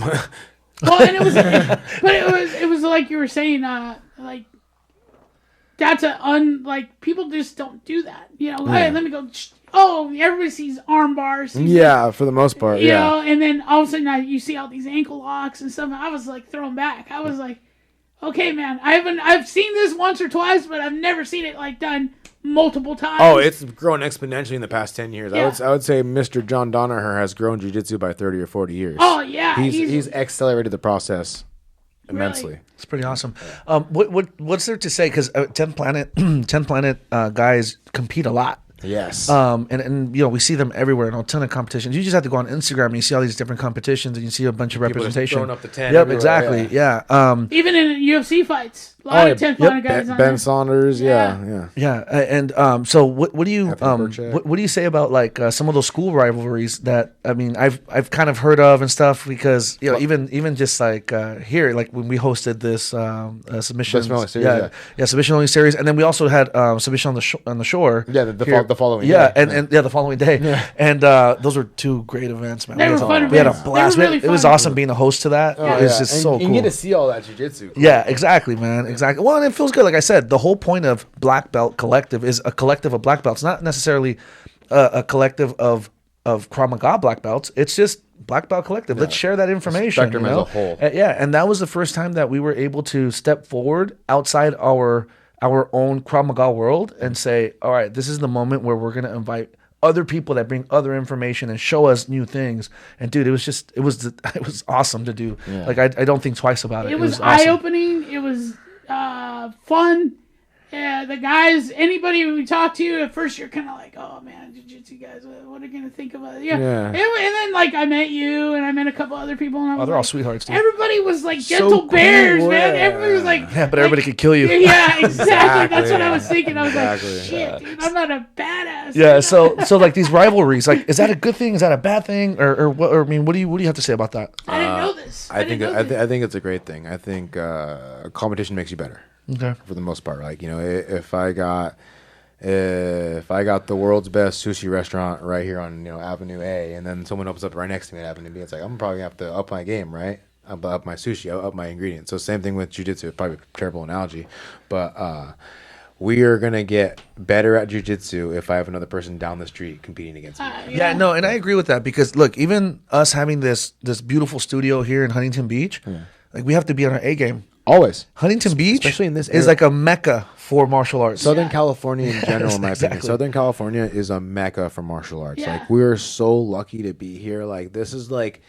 Well, and it was like you were saying, like that's like people just don't do that. You know, hey, let me go. Oh, everybody sees arm bars. Yeah, for the most part. You know, and then all of a sudden you see all these ankle locks and stuff. And I was like thrown back. I was like, okay, man, I've seen this once or twice, but I've never seen it like done multiple times. Oh, it's grown exponentially in the past 10 years. Yeah. I would say Mr. John Donaher has grown jiu-jitsu by 30 or 40 years. Oh, yeah. He's accelerated the process immensely. Really? It's pretty awesome. What's there to say? Because 10 Planet guys compete a lot. Yes. And we see them everywhere in a ton of competitions. You just have to go on Instagram and you see all these different competitions and you see a bunch of People just representation. throwing up the 10 Yep, everywhere, exactly. Yeah. Even in UFC fights, a lot of 10 Planet guys on Ben there. Saunders. Yeah. And so what do you Burchak. what do you say about like some of those school rivalries that I've kind of heard of and stuff, because even just like here, like when we hosted this submission only series, submission only series, and then we also had submission on the shore The following day. and the following day. Yeah. And those were two great events, man. They were fun We had a events. blast. They were really It was fun. awesome being a host to that. It was just so cool. You get to see all that jiu-jitsu. Yeah, exactly, man. Exactly. Well, and it feels good. Like I said, the whole point of Black Belt Collective is a collective of black belts, not necessarily a collective of Krav Maga black belts. It's just Black Belt Collective. Let's share that information. Spectrum as a whole. And that was the first time that we were able to step forward outside our own Krav Maga world and say, all right, this is the moment where we're going to invite other people that bring other information and show us new things. And dude, it was awesome to do. Yeah. Like I don't think twice about it. It was awesome. eye-opening. It was fun. The guys, anybody we talk to, at first you're kind of like, oh man, jiu-jitsu guys, what are they going to think about it? Yeah. And then like I met you and I met a couple other people. And I was they're all like, sweethearts, dude. everybody was like gentle cool, bears, man. yeah. Everybody was like, Yeah, but everybody could kill you. Yeah, exactly. Exactly. That's what I was thinking. I was Exactly. like, shit, dude, I'm not a badass. Yeah, so like these rivalries, like, is that a good thing? Is that a bad thing? Or what? Or, I mean, what do you have to say about that? I didn't know this. I think it's a great thing. I think competition makes you better. Okay. For the most part, like if I got the world's best sushi restaurant right here on Avenue A, and then someone opens up right next to me at Avenue B, it's like I'm probably gonna have to up my game, right? Up my sushi, up my ingredients. So same thing with jiu-jitsu. Probably a terrible analogy, but we are gonna get better at jiu-jitsu if I have another person down the street competing against me. Yeah, no, and I agree with that, because look, even us having this beautiful studio here in Huntington Beach, like we have to be on our A game. Always. Huntington Beach, especially in this is area. like a mecca for martial arts. Southern California in general, in my Exactly. opinion. Southern California is a mecca for martial arts. Yeah. Like we're so lucky to be here. Like this is like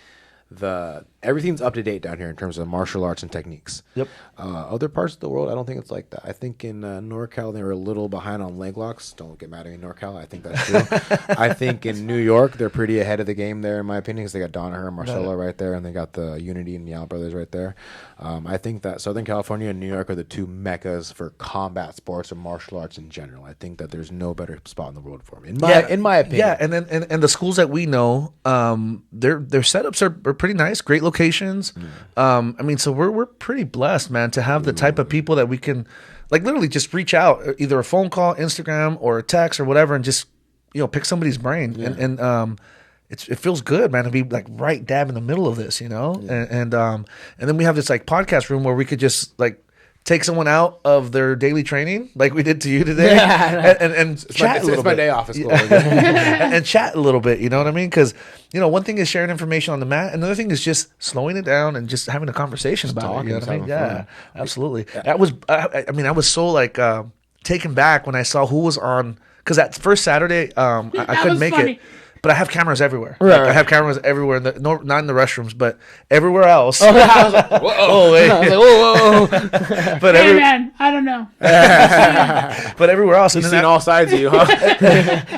everything's up to date down here in terms of martial arts and techniques. Yep. Other parts of the world, I don't think it's like that. I think in NorCal they were a little behind on leg locks. Don't get mad at me, NorCal. I think that's true. I think in New York they're pretty ahead of the game there, in my opinion, because they got Danaher and Marcelo right there, and they got the Unity and Micheal brothers right there. I think that Southern California and New York are the two meccas for combat sports or martial arts in general. I think that there's no better spot in the world for them, in my opinion. Yeah, and then and the schools that we know, their setups are pretty nice, great locations. I mean, so we're pretty blessed, man, to have the type of people that we can, like, literally just reach out, either a phone call, Instagram, or a text or whatever, and just pick somebody's brain. Yeah. And it feels good, man, to be like right dab in the middle of this, and then we have this like podcast room where we could just like take someone out of their daily training, like we did to you today, and chat a little bit. It's my day off. It's cool. and chat a little bit, you know what I mean? Because one thing is sharing information on the mat, another thing is just slowing it down and just having a conversation about talking, it. You know what I mean? having Yeah, fun. absolutely. That was, I mean, I was so like taken back when I saw who was on, because that first Saturday, I couldn't was make funny. it. But I have cameras everywhere. Right. I have cameras everywhere, not in the restrooms, but everywhere else. I was like, whoa. Oh, wait. I was like, whoa. But Hey, man, I don't know. but everywhere else, and You've then seen all sides of you, huh?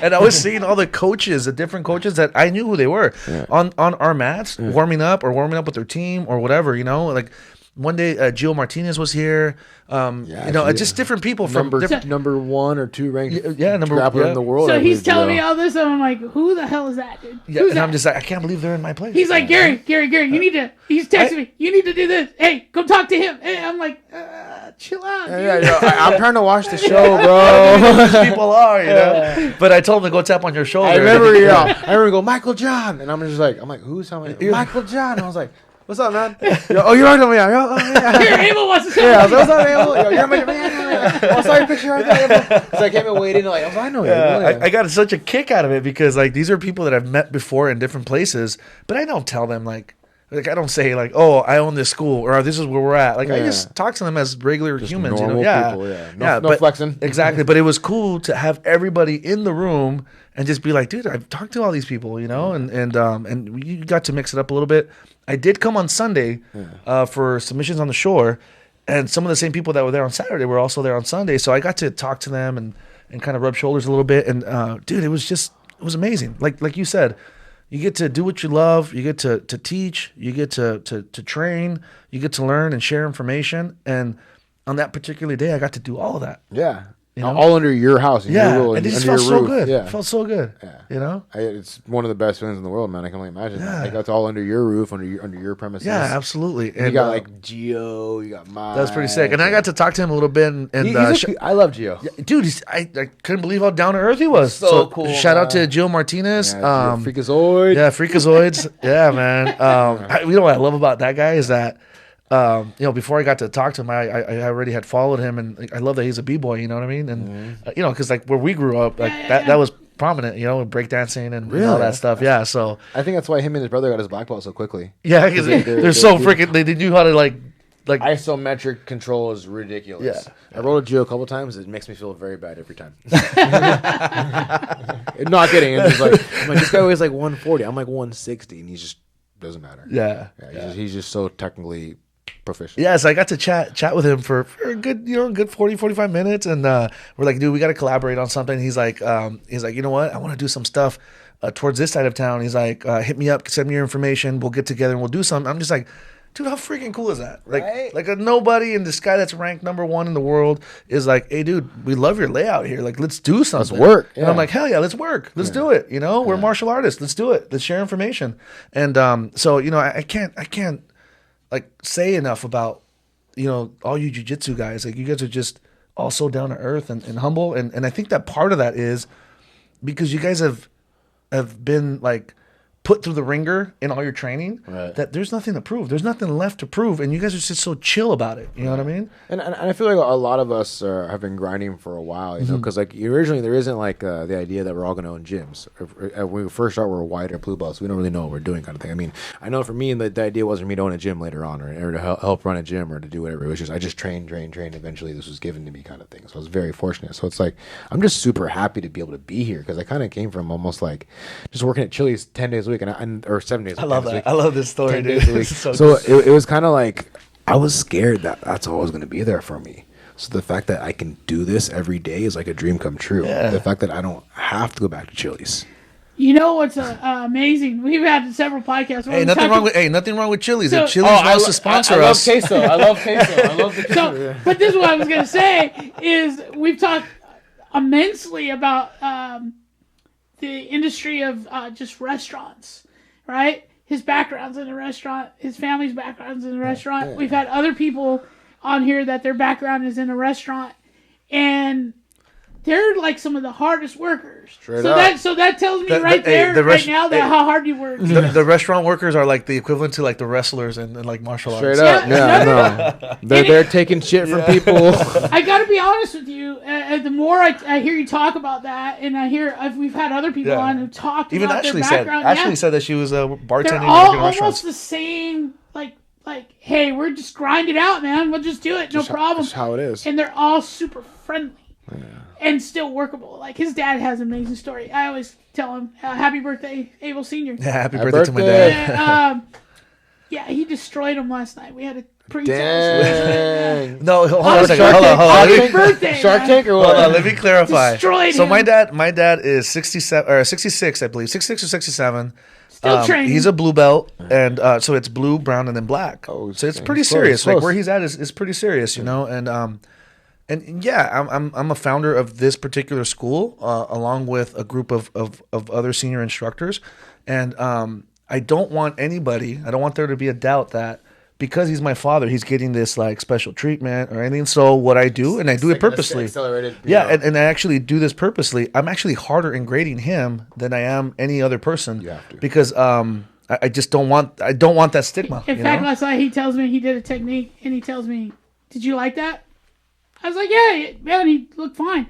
and I was seeing all the coaches, the different coaches that I knew who they were on our mats, warming up with their team or whatever, like. One day, Gio Martinez was here. Just different people from different. number 1 or 2 ranked number in the world. So I he's believe, telling Gio. me all this, and I'm like, who the hell is that, dude? Yeah, Who's and that? I'm just like, I can't believe they're in my place. He's like, Gary, you need to. He's texting me. You need to do this. Hey, go talk to him. Hey, I'm like, chill out, dude. I'm trying to watch the show, bro. These people are, But I told him to go tap on your shoulder. I remember, go, Micheal John, and I'm just like, who's telling me? Micheal John. And I was like, what's up, man? You're on me. Here, Abel wants to say. Yeah, I was like, what's up, Abel? You're my man. I saw your picture right there, Abel. So I came and waited, and I know you. I got such a kick out of it because like these are people that I've met before in different places, but I don't tell them like Like I don't say like, oh, I own this school or this is where we're at. Like I just talk to them as regular humans, normal people, no flexing. Exactly. But it was cool to have everybody in the room and just be like, dude, I've talked to all these people, and you got to mix it up a little bit. I did come on Sunday for submissions on the shore, and some of the same people that were there on Saturday were also there on Sunday. So I got to talk to them and kind of rub shoulders a little bit. And dude, it was amazing. Like you said. You get to do what you love. You get to teach. You get to train. You get to learn and share information. And on that particular day, I got to do all of that. Yeah. All under your house. And it just felt so good. Yeah. It felt so good. Yeah. It's one of the best feelings in the world, man. I can only imagine that. Like, that's all under your roof, under your premises. Yeah, absolutely. And you got like Gio, you got Mike. That's pretty sick. And I got to talk to him a little bit. And I love Gio. Dude, I couldn't believe how down to earth he was. So cool. Shout out to Gio Martinez. Freakazoid. Yeah, Freakazoids. Yeah, man. You know what I love about that guy is that. Before I got to talk to him, I already had followed him, and I love that he's a b-boy. You know what I mean? And because like where we grew up, that was prominent. With breakdancing and all that stuff. Yeah, so I think that's why him and his brother got his black belt so quickly. Yeah, because they're so freaking. They knew how to like isometric control is ridiculous. Yeah, I rolled a Geo a couple times. It makes me feel very bad every time. Not kidding. It's like this guy weighs like 140. I'm like 160, and he's just doesn't matter. Yeah. He's just so technically proficient. Yeah, so I got to chat with him for a good 40, 45 minutes, and we're like, dude, we got to collaborate on something. He's like, you know what? I want to do some stuff towards this side of town. He's like, hit me up, send me your information. We'll get together and we'll do something. I'm just like, dude, how freaking cool is that? Like a nobody, and this guy that's ranked number 1 in the world is like, hey, dude, we love your layout here. Like, let's do something. Let's work. Yeah. And I'm like, hell yeah, let's work. Let's do it. We're martial artists. Let's do it. Let's share information. And so I can't like say enough about all you jiu-jitsu guys. Like, you guys are just all so down to earth and humble. And I think that part of that is because you guys have been like put through the ringer in all your training, that there's nothing to prove. There's nothing left to prove, and you guys are just so chill about it. You know what I mean? And I feel like a lot of us have been grinding for a while, because like originally there isn't like the idea that we're all going to own gyms. When we first start, we're white or blue belts. We don't really know what we're doing, kind of thing. I mean, I know for me, the idea wasn't for me to own a gym later on, or to help run a gym, or to do whatever. It was just I just trained. Eventually, this was given to me, kind of thing. So I was very fortunate. So it's like I'm just super happy to be able to be here, because I kind of came from almost like just working at Chili's 10 days a week, or 7 days. I love that. I love this story, dude. So it was kind of like I was scared that that's always going to be there for me. So the fact that I can do this every day is like a dream come true. Yeah. The fact that I don't have to go back to Chili's. You know what's amazing? We've had several podcasts. Hey, nothing wrong with Chili's. If Chili's wants to sponsor us, I love queso. I love the queso. So, but this is what I was going to say is we've talked immensely about the industry of just restaurants, right? His background's in a restaurant. His family's background's in a restaurant. Yeah. We've had other people on here that their background is in a restaurant, and they're like some of the hardest workers. So that tells me right now that how hard you work. The restaurant workers are like the equivalent to like the wrestlers and like martial arts. Straight up, no. They're taking shit from people. I got to be honest with you. The more I hear you talk about that, and we've had other people on who talked even about Ashley their background. Ashley said that she was bartending. They're all almost the same. Like, hey, we're just grind it out, man. We'll just do it, no problem. That's how it is. And they're all super friendly. Yeah. And still workable. Like, his dad has an amazing story. I always tell him, happy birthday, Abel Sr. Yeah, happy birthday to my dad. Yeah, he destroyed him last night. We had a pre-test. No, hold on a second. Hold on. Happy birthday, Shark Tank or what? Hold on, let me clarify. Destroyed so him. my dad is 67 or 66, I believe. 66 or 67. Still training. He's a blue belt, and so it's blue, brown, and then black. Oh, so it's pretty serious. Like where he's at is pretty serious, you know. And yeah, I'm a founder of this particular school, along with a group of other senior instructors, and I don't want there to be a doubt that because he's my father, he's getting this like special treatment or anything. So what I do, and I do it purposely. Yeah, and I actually do this purposely. I'm actually harder in grading him than I am any other person. You have to. Because I just don't want that stigma. In fact, last night he tells me he did a technique, and he tells me, "Did you like that?" I was like, "Yeah, man, he looked fine."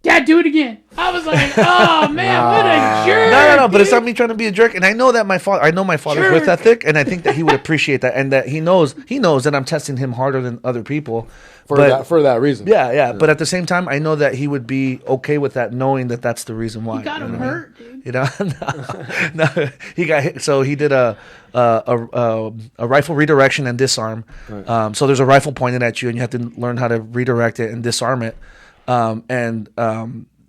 Dad, do it again. I was like, oh man, what a jerk. No, but it's not me trying to be a jerk. And I know that my father's with ethic, and I think that he would appreciate that, and that he knows that I'm testing him harder than other people. For that reason. Yeah. But at the same time, I know that he would be okay with that, knowing that that's the reason why. You got him hurt, dude. You know, no, he got hit. So he did a rifle redirection and disarm. Right. So there's a rifle pointed at you, and you have to learn how to redirect it and disarm it.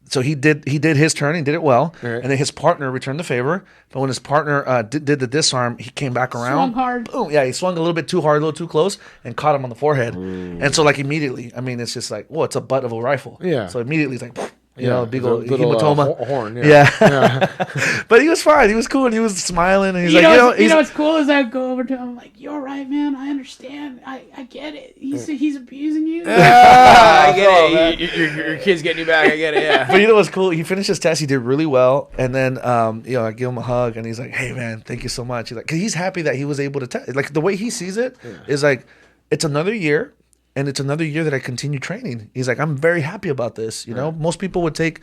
So he did his turn and did it well, right. And then his partner returned the favor. But when his partner did the disarm, he came back around. Swung hard. Boom! Yeah, he swung a little bit too hard, a little too close, and caught him on the forehead. And so like immediately, I mean, it's just like, well, it's a butt of a rifle. Yeah. So immediately, it's like, you know, a big old hematoma. Horn. Yeah. But he was fine. He was cool, and he was smiling, and he's like, you know what's cool is I go over to him, I'm like, you're right, man. I understand. I get it. He's abusing you. I get it. Your kid's getting you back. I get it. Yeah. But you know what's cool? He finished his test. He did really well, and then I give him a hug, and he's like, hey man, thank you so much. He's like, 'cause he's happy that he was able to test. Like the way he sees it is like, it's another year. And it's another year that I continue training. He's like, I'm very happy about this. You know, most people would take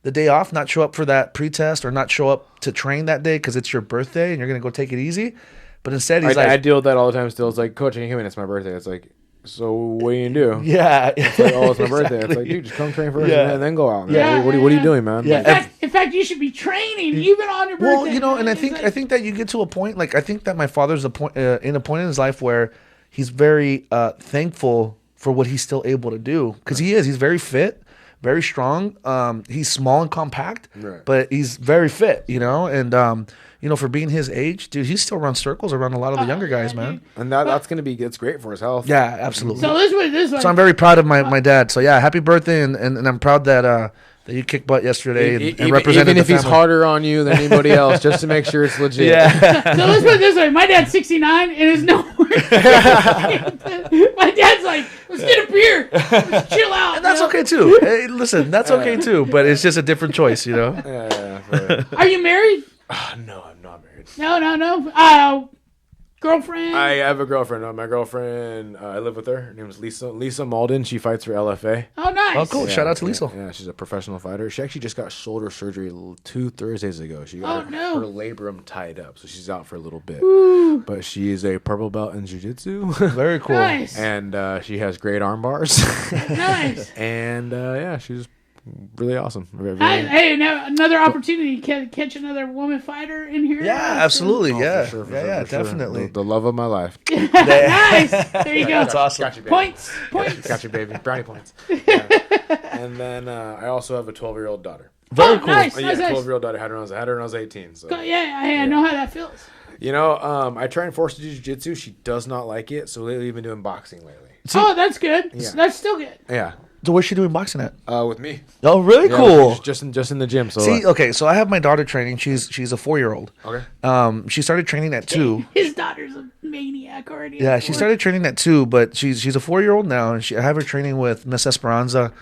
the day off, not show up for that pre-test, or not show up to train that day because it's your birthday and you're going to go take it easy. But instead, he's like... I deal with that all the time still. It's like, Coach, I can come in. It's my birthday. It's like, so what are you going to do? Yeah. It's like, oh, it's my birthday. It's like, dude, just come train first and then go out. Man. Yeah. What are you doing, man? Yeah. In fact, you should be training even on your birthday. Well, you know, and I think that you get to a point, like, I think that my father's in a point in his life where he's very thankful for what he's still able to do, because he's very fit, very strong. He's small and compact, but he's very fit, you know, and for being his age, dude, he still runs circles around a lot of the younger guys, man. And it's great for his health. Yeah, absolutely. So this way. So I'm very proud of my dad. So yeah, happy birthday, and I'm proud that you kicked butt yesterday and represented even if the he's family. harder on you than anybody else, just to make sure it's legit. Yeah. So let's put it this way: my dad's 69 and is nowhere. My dad's like, let's get a beer, let's chill out, and that's okay too. Hey, listen, that's okay too. But it's just a different choice, you know. Yeah. Are you married? No, I'm not married. No. Girlfriend? I have a girlfriend. My girlfriend, I live with her. Her name is Lisa Malden. She fights for LFA. Oh, nice. Oh, cool. Yeah, Shout out to Lisa. Yeah, she's a professional fighter. She actually just got shoulder surgery 2 Thursdays ago. She got her labrum tied up, so she's out for a little bit. Ooh. But she is a purple belt in jiu-jitsu. Very cool. Nice. And she has great arm bars. Nice. And she's really awesome. Hey, now another opportunity to catch another woman fighter in here. Yeah, absolutely. Yeah, for sure, definitely. The love of my life. Nice. There you go. That's awesome. Got you, baby. Points. Got you, baby. Brownie points. Yeah. And then I also have a 12-year-old daughter. Very cool. Nice. 12-year-old daughter. Had her when I was 18. So. I know how that feels. You know, I try and force her to do jiu-jitsu. She does not like it, so lately we've been doing boxing lately. That's good. Yeah. That's still good. Yeah. So where's she doing boxing at? With me. Oh, really cool. Just in the gym. So see, okay, so I have my daughter training. She's a 4-year-old. Okay. She started training at 2. His daughter's a maniac already. Yeah, she started training at 2, but she's a 4-year-old now, and I have her training with Miss Esperanza.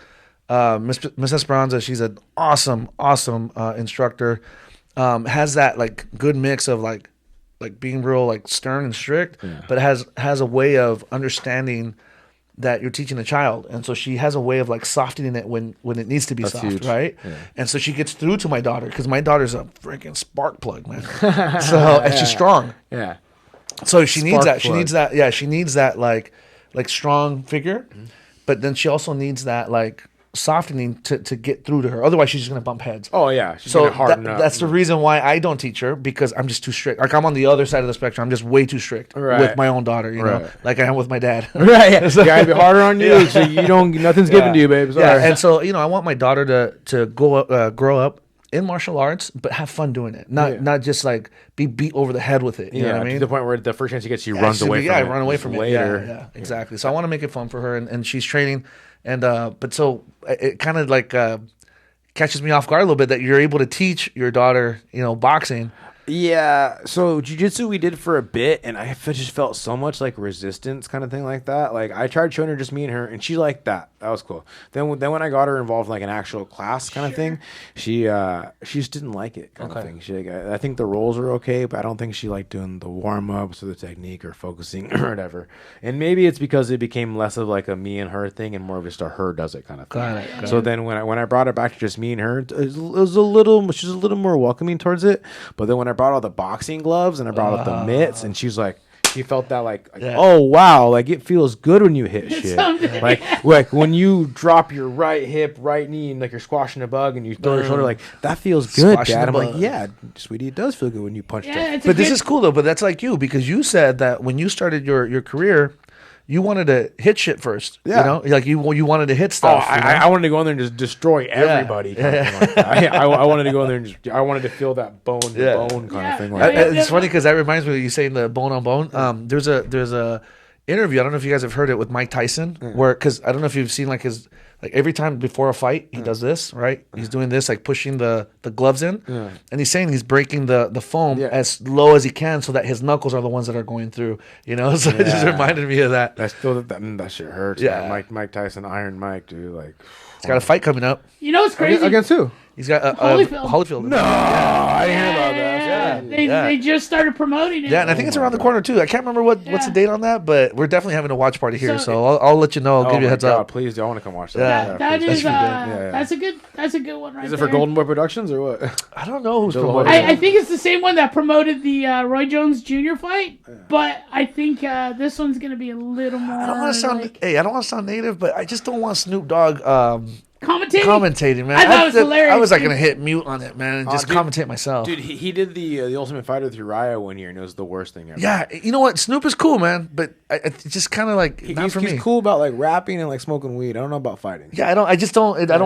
Miss Esperanza, she's an awesome instructor. Has that like good mix of like being real like stern and strict, but has a way of understanding that you're teaching a child, and so she has a way of like softening it when it needs to be soft, huge. Right? Yeah. And so she gets through to my daughter, because my daughter's a freaking spark plug, man. So and she's strong. Yeah. So she needs that. Plug. She needs that like strong figure, but then she also needs that like softening to get through to her. Otherwise, she's just gonna bump heads. Oh yeah. So that's the reason why I don't teach her, because I'm just too strict. Like I'm on the other side of the spectrum. I'm just way too strict with my own daughter. You know, like I am with my dad. Right. Yeah. So, gotta be harder on you. So you don't. Nothing's given to you, babe. Sorry. Yeah. And so I want my daughter to grow up in martial arts, but have fun doing it. Not just like be beat over the head with it. You know what I mean? To the point where the first chance she gets, she runs away from it. Yeah, run away from it later. Yeah, exactly. So I want to make it fun for her, and she's training. And but so it kind of like catches me off guard a little bit that you're able to teach your daughter, boxing, Yeah, so jiu-jitsu we did for a bit, and I just felt so much like resistance kind of thing like that. Like I tried showing her just me and her, and she liked that. That was cool. Then when I got her involved in like an actual class kind of thing, she just didn't like it kind of thing. She like, I think the rolls are okay, but I don't think she liked doing the warm-ups or the technique or focusing or whatever. And maybe it's because it became less of like a me and her thing and more of just a her does it kind of thing. Got it. So then when I brought it back to just me and her, it was a little, she was a little more welcoming towards it. But then when I brought all the boxing gloves and I brought out the mitts, and she's like, she felt that like oh wow, like it feels good when you hit shit. like when you drop your right hip, right knee, and like you're squashing a bug, and you throw your shoulder, like that feels good, Squashing Dad. the I'm bug. like, yeah, sweetie, it does feel good when you punch stuff. But this is cool though. But that's like you, because you said that when you started your career, you wanted to hit shit first. Yeah. You know, like you wanted to hit stuff. Oh, I wanted to go in there and just destroy everybody. Kind of thing like that. I wanted to go in there and I wanted to feel that bone to bone kind of thing. Like that. It's funny because that reminds me of you saying the bone on bone. There's a interview. I don't know if you guys have heard it with Mike Tyson, where because I don't know if you've seen like his. Like every time before a fight, he does this, right? He's doing this, like pushing the gloves in. And he's saying he's breaking the foam as low as he can so that his knuckles are the ones that are going through, you know? So it just reminded me of that. That shit hurts. Yeah. Man. Mike Tyson, Iron Mike, dude. Like, he's got a fight coming up. You know what's crazy? Against who? He's got Holyfield. No, I didn't hear about that. They just started promoting it. Yeah, and I think it's around the corner too. I can't remember what's the date on that, but we're definitely having a watch party here. So I'll let you know. I'll give you a heads up. Please, I want to come watch that. That's a good one right there. Is it for Golden Boy Productions or what? I don't know who's promoting. I think it's the same one that promoted the Roy Jones Jr. fight, but I think this one's gonna be a little more. I don't want to sound I don't want to sound native, but I just don't want Snoop Dogg commentating, man. I thought it was hilarious. I was like gonna hit mute on it, man, and just commentate myself. Dude, he did the Ultimate Fighter with Uriah one year, and it was the worst thing ever. Yeah, you know what? Snoop is cool, man, but it's just kind of like not for me. He's cool about like rapping and like smoking weed. I don't know about fighting. Yeah, I don't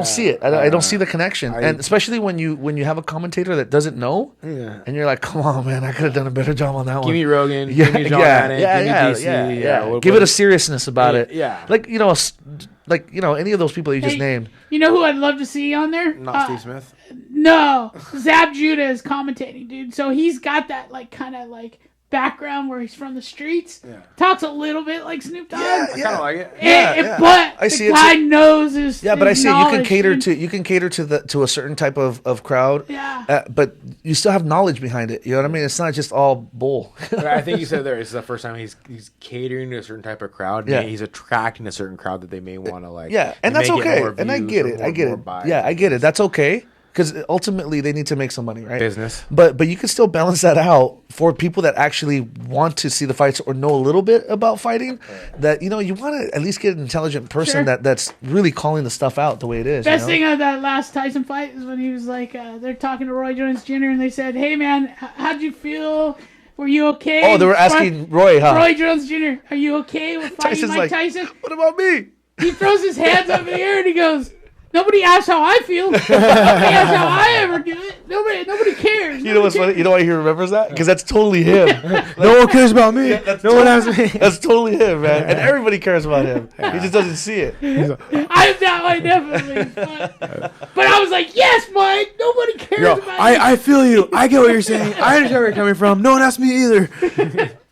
see it. I don't see the connection, and especially when you have a commentator that doesn't know, and you're like, come on, man, I could have done a better job on that one. Give me Rogan. Give me John Madden. Yeah. Give it a seriousness about it. Yeah, like any of those people you just named. You know who I'd love to see on there? Not Steve Smith. No, Zab Judah is commentating, dude. So he's got that like kind of like background where he's from the streets. Yeah. Talks a little bit like Snoop Dogg. Yeah, I kind of like it. But I see the guy knows his. Yeah, but I see you can cater dude. to a certain type of crowd. Yeah. But you still have knowledge behind it. You know what I mean? It's not just all bull. I think you said there. It's the first time he's catering to a certain type of crowd. Yeah. He's attracting a certain crowd that they may want to like. Yeah, and that's okay. And I get it. Yeah, I get it. That's okay. Because ultimately they need to make some money, right? Business. But you can still balance that out for people that actually want to see the fights or know a little bit about fighting. That you want to at least get an intelligent person that's really calling the stuff out the way it is. Best thing of that last Tyson fight is when he was like, they're talking to Roy Jones Jr. and they said, "Hey man, how'd you feel? Were you okay?" Oh, they were asking Roy, huh? Roy Jones Jr., are you okay with fighting Mike Tyson? What about me? He throws his hands up in the air and he goes, "Nobody asks how I feel. Nobody asks how I ever do it. Nobody cares." You know what's funny? You know why he remembers that? Because that's totally him. No one cares about me. No one asks me. That's totally him, man. And everybody cares about him. He just doesn't see it. I'm that way, definitely. But I was like, yes, Mike. Nobody cares about me. I feel you. I get what you're saying. I understand where you're coming from. No one asked me either.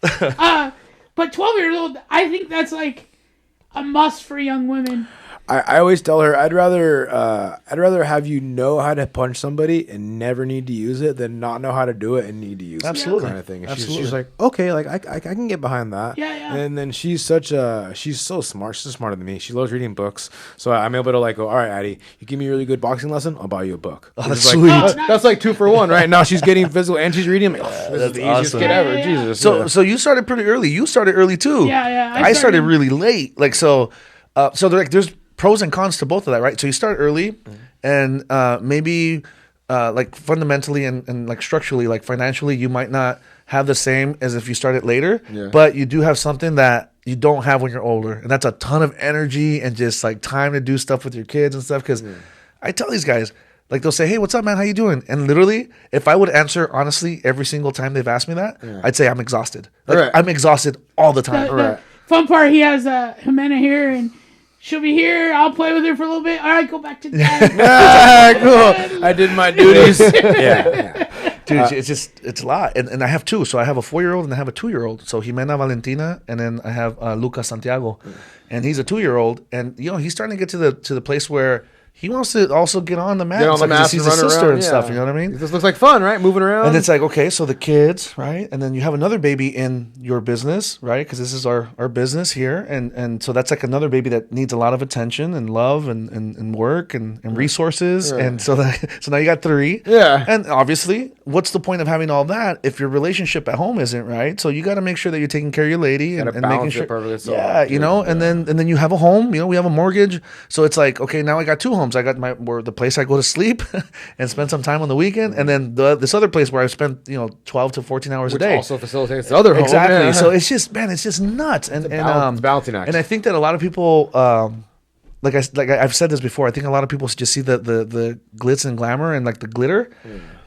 But 12-years-old, I think that's like a must for young women. I always tell her I'd rather have you know how to punch somebody and never need to use it than not know how to do it and need to use it. Kind of thing. And she's like, okay, like I can get behind that. Yeah. And then she's so smart. She's so smarter than me. She loves reading books. So I'm able to like go, all right, Addie, you give me a really good boxing lesson, I'll buy you a book. Oh, that's sweet. That's like 2 for 1, right? Now she's getting physical and she's reading. Like, this is the easiest kid ever. Jesus. So you started pretty early. You started early too. Yeah. I started really late. Like so there's pros and cons to both of that, right? So you start early, and maybe like fundamentally and like structurally, like financially, you might not have the same as if you started later, but you do have something that you don't have when you're older, and that's a ton of energy and just like time to do stuff with your kids and stuff. Because I tell these guys, like they'll say, "Hey, what's up, man? How you doing?" And literally, if I would answer honestly every single time they've asked me that, I'd say I'm exhausted. Like, I'm exhausted all the time. The fun part, he has Jimena here and. She'll be here. I'll play with her for a little bit. All right, go back to dad. Cool. I did my duties. Yeah. Dude, it's a lot. And I have two. So I have a 4-year-old and I have a 2-year-old. So Jimena Valentina, and then I have Lucas Santiago. And he's a 2-year-old. And, he's starting to get to the place where he wants to also get on the mat. Get on the mat and run sister around, and stuff. You know what I mean? This looks like fun, right? Moving around. And it's like, okay, so the kids, right? And then you have another baby in your business, right? Because this is our business here. And so that's like another baby that needs a lot of attention and love and work and resources. Right. And so now you got 3. Yeah. And obviously, what's the point of having all that if your relationship at home isn't right? So you got to make sure that you're taking care of your lady and making sure. Perfectly And then you have a home. We have a mortgage. So it's like, okay, now I got 2 homes. I got the place I go to sleep and spend some time on the weekend, and then this other place where I spend 12 to 14 hours a day. Also facilitates the other home. Exactly. Yeah. So it's just nuts. And balancing act. And I think that a lot of people, like I've said this before, I think a lot of people just see the glitz and glamour and like the glitter,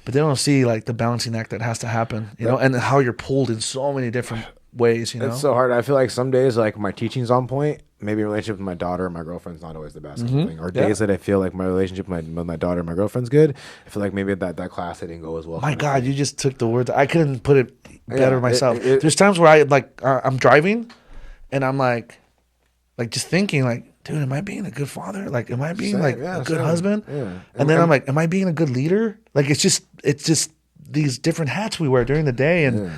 but they don't see like the balancing act that has to happen, and how you're pulled in so many different ways. It's so hard. I feel like some days like my teaching's on point. Maybe a relationship with my daughter or my girlfriend's not always the best kind of thing. Or days that I feel like my relationship with my daughter and my girlfriend's good. I feel like maybe that class I didn't go as well. My God, you just took the words. I couldn't put it better myself. There's times where I'm driving, and I'm like just thinking like, dude, am I being a good father? Like, am I being a good husband? Yeah. And then I'm like, am I being a good leader? Like, it's just these different hats we wear during the day, and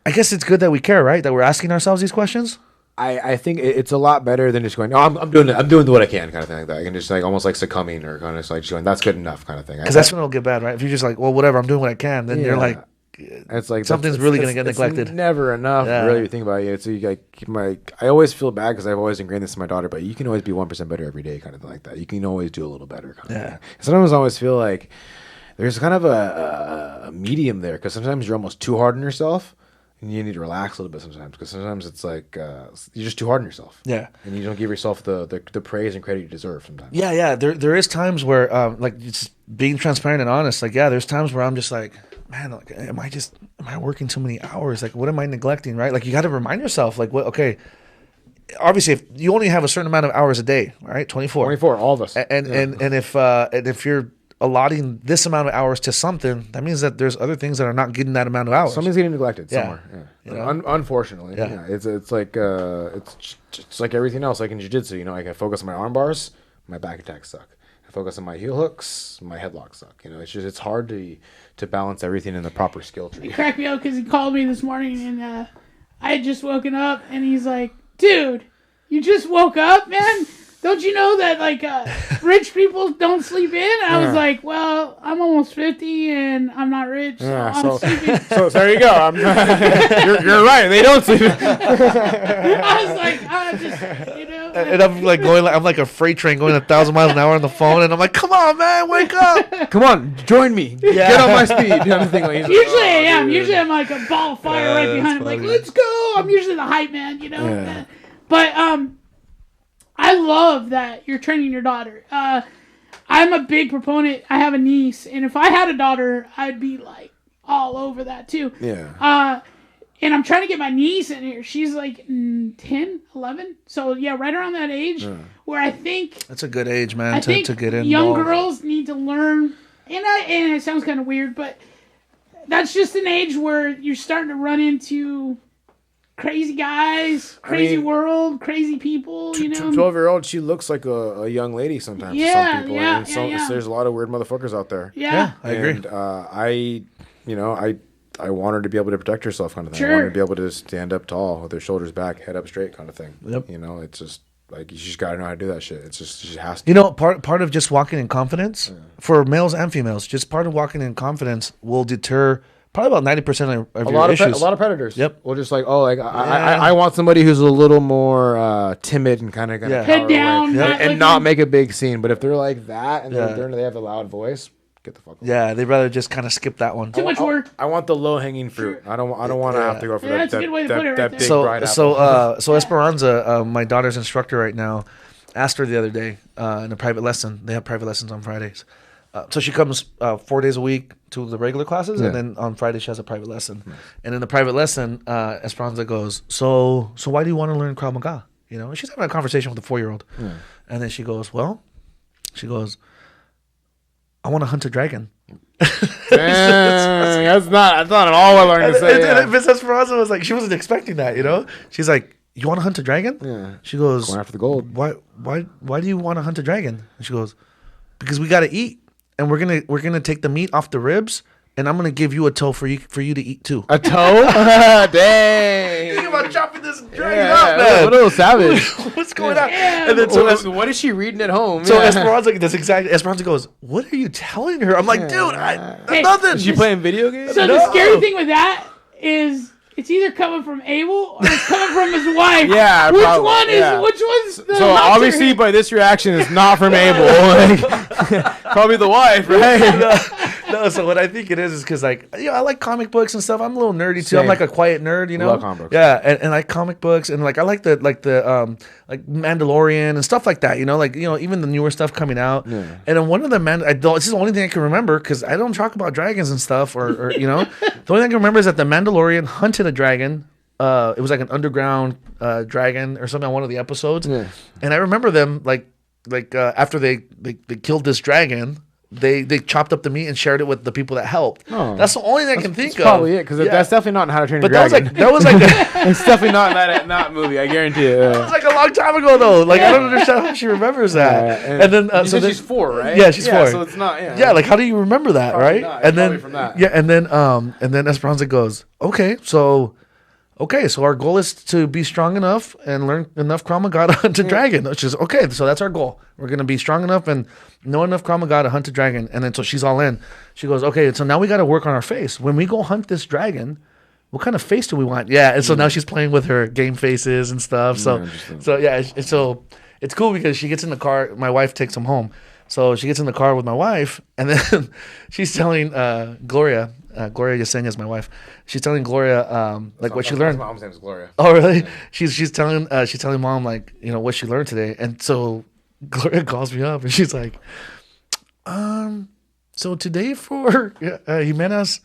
I guess it's good that we care, right? That we're asking ourselves these questions. I think it's a lot better than just going, oh, I'm doing what I can kind of thing like that. I can just like almost like succumbing or kind of just like just going, that's good enough kind of thing. Because that's when it'll get bad, right? If you're just like, well, whatever, I'm doing what I can, then you're like, it's like something's really going to get neglected. It's never enough, really, if you think about it. So you like, I always feel bad because I've always ingrained this in my daughter, but you can always be 1% better every day kind of thing like that. You can always do a little better kind of thing. Sometimes I always feel like there's kind of a medium there because sometimes you're almost too hard on yourself. And you need to relax a little bit sometimes because sometimes it's like you're just too hard on yourself. Yeah, and you don't give yourself the praise and credit you deserve sometimes. Yeah. There is times where like just being transparent and honest. Like there's times where I'm just like, man, like am I working too many hours? Like what am I neglecting? Right? Like you got to remind yourself. Like what? Okay, obviously if you only have a certain amount of hours a day, right? 24, all of us. And if you're allotting this amount of hours to something, that means that there's other things that are not getting that amount of hours. Something's getting neglected somewhere. Unfortunately, it's like it's like everything else. Like in jiu-jitsu, like I focus on my arm bars, my back attacks suck. I focus on my heel hooks, my headlocks suck. It's hard to balance everything in the proper skill tree. It cracked me up because he called me this morning and I had just woken up and he's like, "Dude, you just woke up, man? Don't you know that like rich people don't sleep in?" I was like, "Well, I'm almost 50 and I'm not rich, so I'm sleeping." So there you go. You're right. They don't sleep. I was like, and I'm like I'm like a freight train going 1,000 miles an hour on the phone, and I'm like, "Come on, man, wake up! Come on, join me. Get on my speed." Usually I am. Usually I'm like a ball of fire right behind him, like, "Let's go!" I'm usually the hype man, But I love that you're training your daughter. I'm a big proponent. I have a niece, and if I had a daughter, I'd be like all over that too. Yeah. And I'm trying to get my niece in here. She's like 10, 11. So yeah, right around that age where I think that's a good age, man, to get in. Young girls need to learn, and it sounds kind of weird, but that's just an age where you're starting to run into crazy guys, crazy world, crazy people, 12-year-old, she looks like a young lady sometimes to some people. There's a lot of weird motherfuckers out there. Yeah, I agree. And I want her to be able to protect herself kind of thing. Sure. I want her to be able to stand up tall with her shoulders back, head up straight kind of thing. Yep. It's just like you just got to know how to do that shit. It's just, she has to. Part of just walking in confidence for males and females, just part of walking in confidence will deter probably about 90% of your issues. A lot of predators. Yep. Well, just like, I want somebody who's a little more timid and kind of head down, not make a big scene. But if they're like that and they have a loud voice, get the fuck away. Yeah, they'd rather just kind of skip that one. Too much work. I want the low hanging fruit. Sure. I don't want to have to go for that. That's a good way to put it. That big bright apple. So Esperanza, my daughter's instructor right now, asked her the other day in a private lesson. They have private lessons on Fridays. So she comes 4 days a week to the regular classes, and then on Friday she has a private lesson. Nice. And in the private lesson, Esperanza goes, so why do you want to learn Krav Maga? She's having a conversation with a 4-year-old. And then she goes, I want to hunt a dragon. Dang, that's not at all what I learned to say. And Miss Esperanza was like, she wasn't expecting that, you know? She's like, you want to hunt a dragon? Yeah. She goes, Going after the gold. Why do you want to hunt a dragon? And she goes, because we got to eat, and we're gonna take the meat off the ribs, and I'm gonna give you a toe for you to eat too. A toe? Dang. Think about chopping this dragon up, man. What a little savage. What's going on? Yeah. And then What is she reading at home? so Esperanza, Esperanza goes, what are you telling her? I'm like, dude, Hey, nothing. Is she playing video games? So No. the scary thing with that is it's either coming from Abel or it's coming from his wife. Yeah, Which probably, one is? yeah. Which one's the So hunter? obviously by this reaction it's not from Abel. Like, probably the wife, right? No, so what I think it is because like, you know, I like comic books and stuff. I'm a little nerdy too. I'm Same. like a quiet nerd, you know. Love comic books. Yeah, and I like comic books and like I like the like Mandalorian and stuff like that. You know, like even the newer stuff coming out. Yeah. And then one of the this is the only thing I can remember because I don't talk about dragons and stuff or the only thing I can remember is that the Mandalorian hunted a dragon. It was like an underground dragon or something on one of the episodes. Yeah. And I remember them like after they killed this dragon. They chopped up the meat and shared it with the people that helped. Oh. That's the only thing I can think of. Probably it because that's definitely not in How to Train Your But Dragon. that was like it's definitely not in that movie. I guarantee you. that was like a long time ago though. Like I don't understand how she remembers that. And then you said she's 4, right? Yeah, she's 4. So it's not. Yeah, like how do you remember that, probably right? Not. And then from that. yeah, and then Esperanza goes, okay, so our goal is to be strong enough and learn enough Krav Maga to hunt a dragon. Which is okay. So that's our goal. We're gonna be strong enough and know enough Krav Maga to hunt a dragon. And then so she's all in. She goes, okay. So now we got to work on our face. When we go hunt this dragon, what kind of face do we want? Yeah. And so now she's playing with her game faces and stuff. So so it's cool because she gets in the car. My wife takes them home. So she gets in the car with my wife, and then she's telling Gloria. Gloria Yesenia is my wife. She's telling Gloria like what she learned. My mom's name is Gloria. Oh really? Yeah. She's telling mom like what she learned today, and so Gloria calls me up and she's like, so today for Jimena's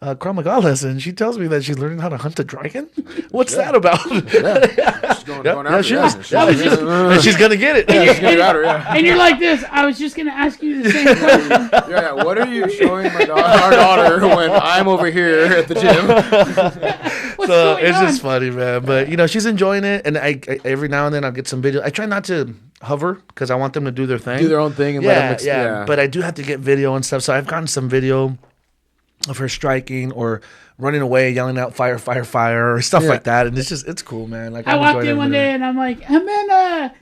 Krav Maga lesson, she tells me that she's learning how to hunt a dragon. What's that about? She's going after she it. is. And she's gonna get it. She's gonna get at her, yeah. And you're like this. I was just gonna ask you the same question. Yeah, what are you showing our daughter when I'm over here at the gym? What's So going it's on? just funny, man. But she's enjoying it, and I every now and then I'll get some video. I try not to hover because I want them to do their thing, Do their own thing and let them yeah. But I do have to get video and stuff. So I've gotten some video of her striking or running away, yelling out "fire, fire, fire" or stuff like that, and it's cool, man. Like I walked in one day and I'm like, Amanda,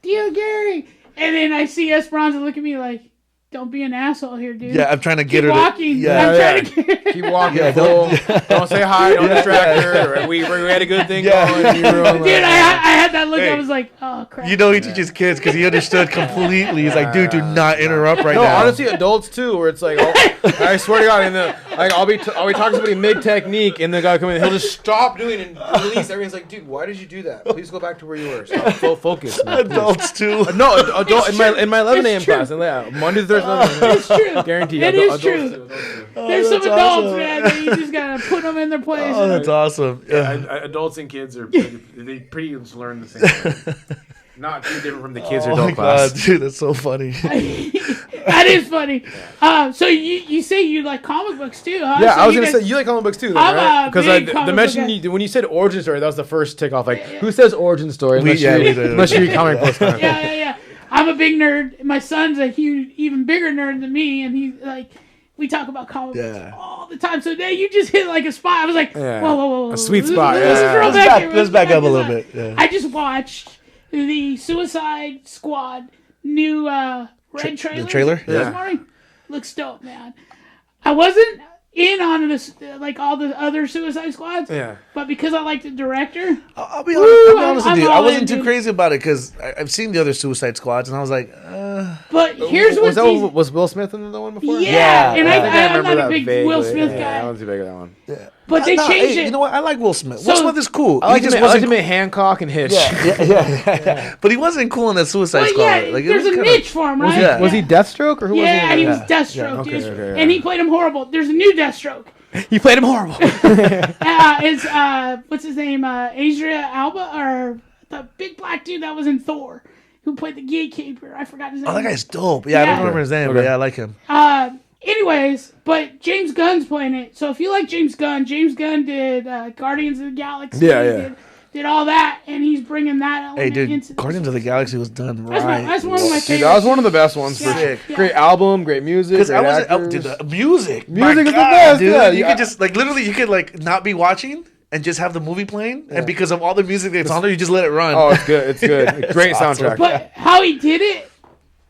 dear Gary, and then I see Esperanza look at me like, don't be an asshole here, dude. Yeah, I'm trying to get Keep her. walking. Yeah, I'm trying to get Keep walking. Don't say hi. Don't distract her. We had a good thing going. You were Dude, I had that look. I was like, oh crap. He teaches kids because he understood completely. He's like, dude, do not interrupt right No, now. honestly, adults too, where it's like, I swear to God, I'll be talking to somebody mid technique, and the guy come in, he'll just stop doing it and release. Everyone's like, dude, why did you do that? Please go back to where you were. Stop. Focus. Man, Adults too. No, adult in my 11 a.m. class, and Monday to Thursday. It's true. Guaranteed. It is true. There's some that's adults, awesome. man, that you just gotta put them in their place. Oh, that's awesome. Yeah. Adults and kids they pretty much learn the same thing. Not too different from the kids or Oh my adult class. God, dude, that's so funny. That is funny. So you say you like comic books too, huh? Yeah, So I was you gonna guys- say you like comic books too, I'm right? a Because big the comic mention book when you said origin story, that was the first tick off. Like, who says origin story? We did. Unless you read comic books. Kind of thing. Yeah. I'm a big nerd. My son's a huge, even bigger nerd than me, and he's like, we talk about comic books all the time. So you just hit like a spot. I was like, whoa. A sweet spot, This is yeah. real Let's back up a little bit. Yeah. I just watched the Suicide Squad new red trailer. The trailer? This morning. Looks dope, man. I wasn't in on this like all the other Suicide Squads. Yeah. But because I like the director, I'll be honest with I'm you. I all wasn't in, too dude. crazy about it because I've seen the other Suicide Squads, and I was like, but here's was what was Will Smith in the one before? Yeah, and I I'm think I remember not a that big vaguely. Will Smith Yeah, guy. I wasn't too big of that one. But they changed it. You know what? I like Will Smith. So- Will Smith is cool. I like he him. just I like wasn't. him in Hancock and Hitch. Yeah. But he wasn't cool in that Suicide Well, Squad. yeah, Like, it there's was a kinda- niche for him, right? Was he Deathstroke or who Yeah, he was was Deathstroke, okay, dude. okay, yeah. And he played him horrible. There's a new Deathstroke. He played him horrible. It's what's his name? Adria Alba, or the big black dude that was in Thor, who played the gatekeeper. I forgot his name. Oh, that guy's dope. Yeah, I Yeah. don't remember his name, but Okay. yeah, I like him. Anyways, but James Gunn's playing it. So if you like James Gunn did Guardians of the Galaxy. Yeah. Did all that, and he's bringing that element Hey, dude, into Guardians of the Galaxy was done right. That's one of my favorites. Dude, that was one of the best ones. Yeah. For Great album, great music. Because Great I was actors. dude, the music. Music My is the God, best, dude. yeah. You could just like literally, you could like not be watching and just have the movie playing, and because of all the music that's on there, you just let it run. Oh, it's good. It's good. Great soundtrack. But how he did it,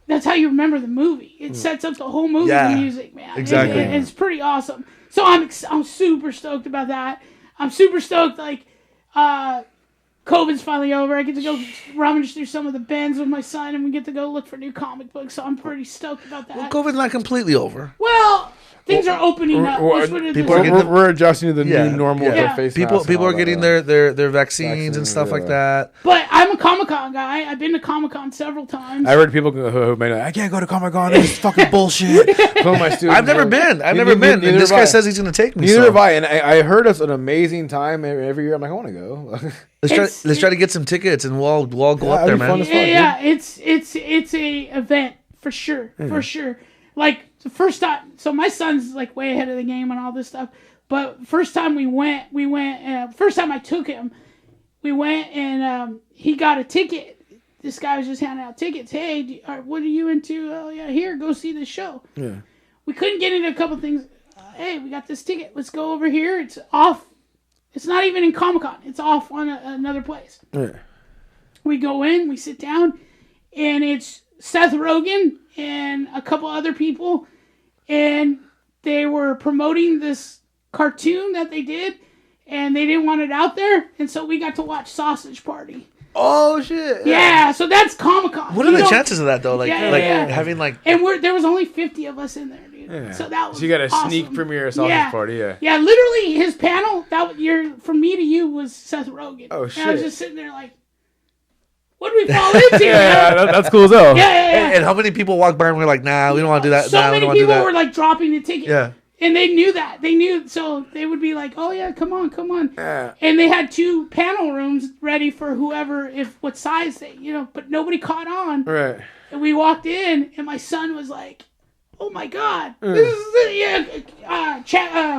that's how you remember the movie. It sets up the whole movie, Yeah, the music, man. exactly. It's pretty awesome. So I'm super stoked about that. I'm super stoked, like, COVID's finally over. I get to go rummage through some of the bins with my son, and we get to go look for new comic books. So I'm pretty stoked about that. COVID's not completely over. Well, things are opening up. We're adjusting to the new normal with our face masks People and are all getting that. their vaccines and stuff like that. But I'm a Comic-Con guy. I've been to Comic-Con several times. I heard people who may like, I can't go to Comic-Con. This is fucking bullshit. Some of my students I've never been. And this guy says he's going to take me. Neither have I. And I heard it's an amazing time every year. I'm like, I want to go. Let's try to get some tickets and we'll all go up there, man. Yeah, it's a event for sure, for sure. Like the first time, so my son's like way ahead of the game and all this stuff. But first time we went. First time I took him, we went and he got a ticket. This guy was just handing out tickets. Hey, what are you into? Oh yeah, here, go see the show. Yeah. We couldn't get into a couple things. Hey, we got this ticket. Let's go over here. It's off. It's not even in Comic-Con. It's off on another place. Yeah. We go in, we sit down, and it's Seth Rogen and a couple other people, and they were promoting this cartoon that they did, and they didn't want it out there, and so we got to watch Sausage Party. Oh shit! Yeah, so that's Comic-Con. What are the chances of that though? Like, having like, and there was only 50 of us in there, dude. Yeah. So that was so you got a awesome. sneak premiere Sausage Party, yeah. Yeah, literally his panel from me to you was Seth Rogen. Oh shit! And I was just sitting there like, what did we fall into? That's cool as hell. Yeah. And how many people walk by and we're like, nah, we don't want to do that. So nah, we many don't want to do people that. were like dropping the ticket. Yeah. And they knew that. They knew, so they would be like, "Oh yeah, come on." Yeah. And they had 2 panel rooms ready for whoever, what size they, but nobody caught on. Right. And we walked in, and my son was like, "Oh my God, this is it!" Yeah.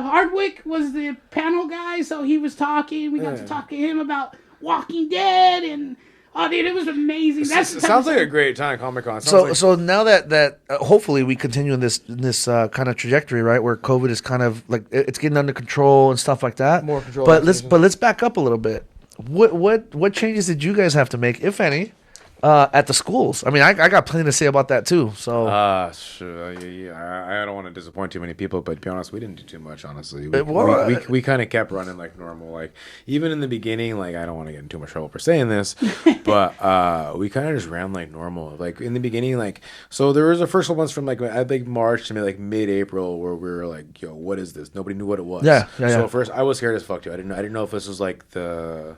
Hardwick was the panel guy, so he was talking. We got to talk to him about Walking Dead and. Oh, dude, it was amazing. It sounds like a great time, Comic-Con. So now that hopefully we continue in this kind of trajectory, right, where COVID is kind of like it's getting under control and stuff like that. More control. But let's back up a little bit. What changes did you guys have to make, if any, at the schools? I mean, I got plenty to say about that too. So sure, I don't want to disappoint too many people, but to be honest, we didn't do too much. Honestly, we kind of kept running like normal. Like even in the beginning, like I don't want to get in too much trouble for saying this, but we kind of just ran like normal. Like in the beginning, like so there was the first ones from like I think March to like mid-April where we were like, yo, what is this? Nobody knew what it was. Yeah. So first I was scared as fuck too. I didn't know if this was like the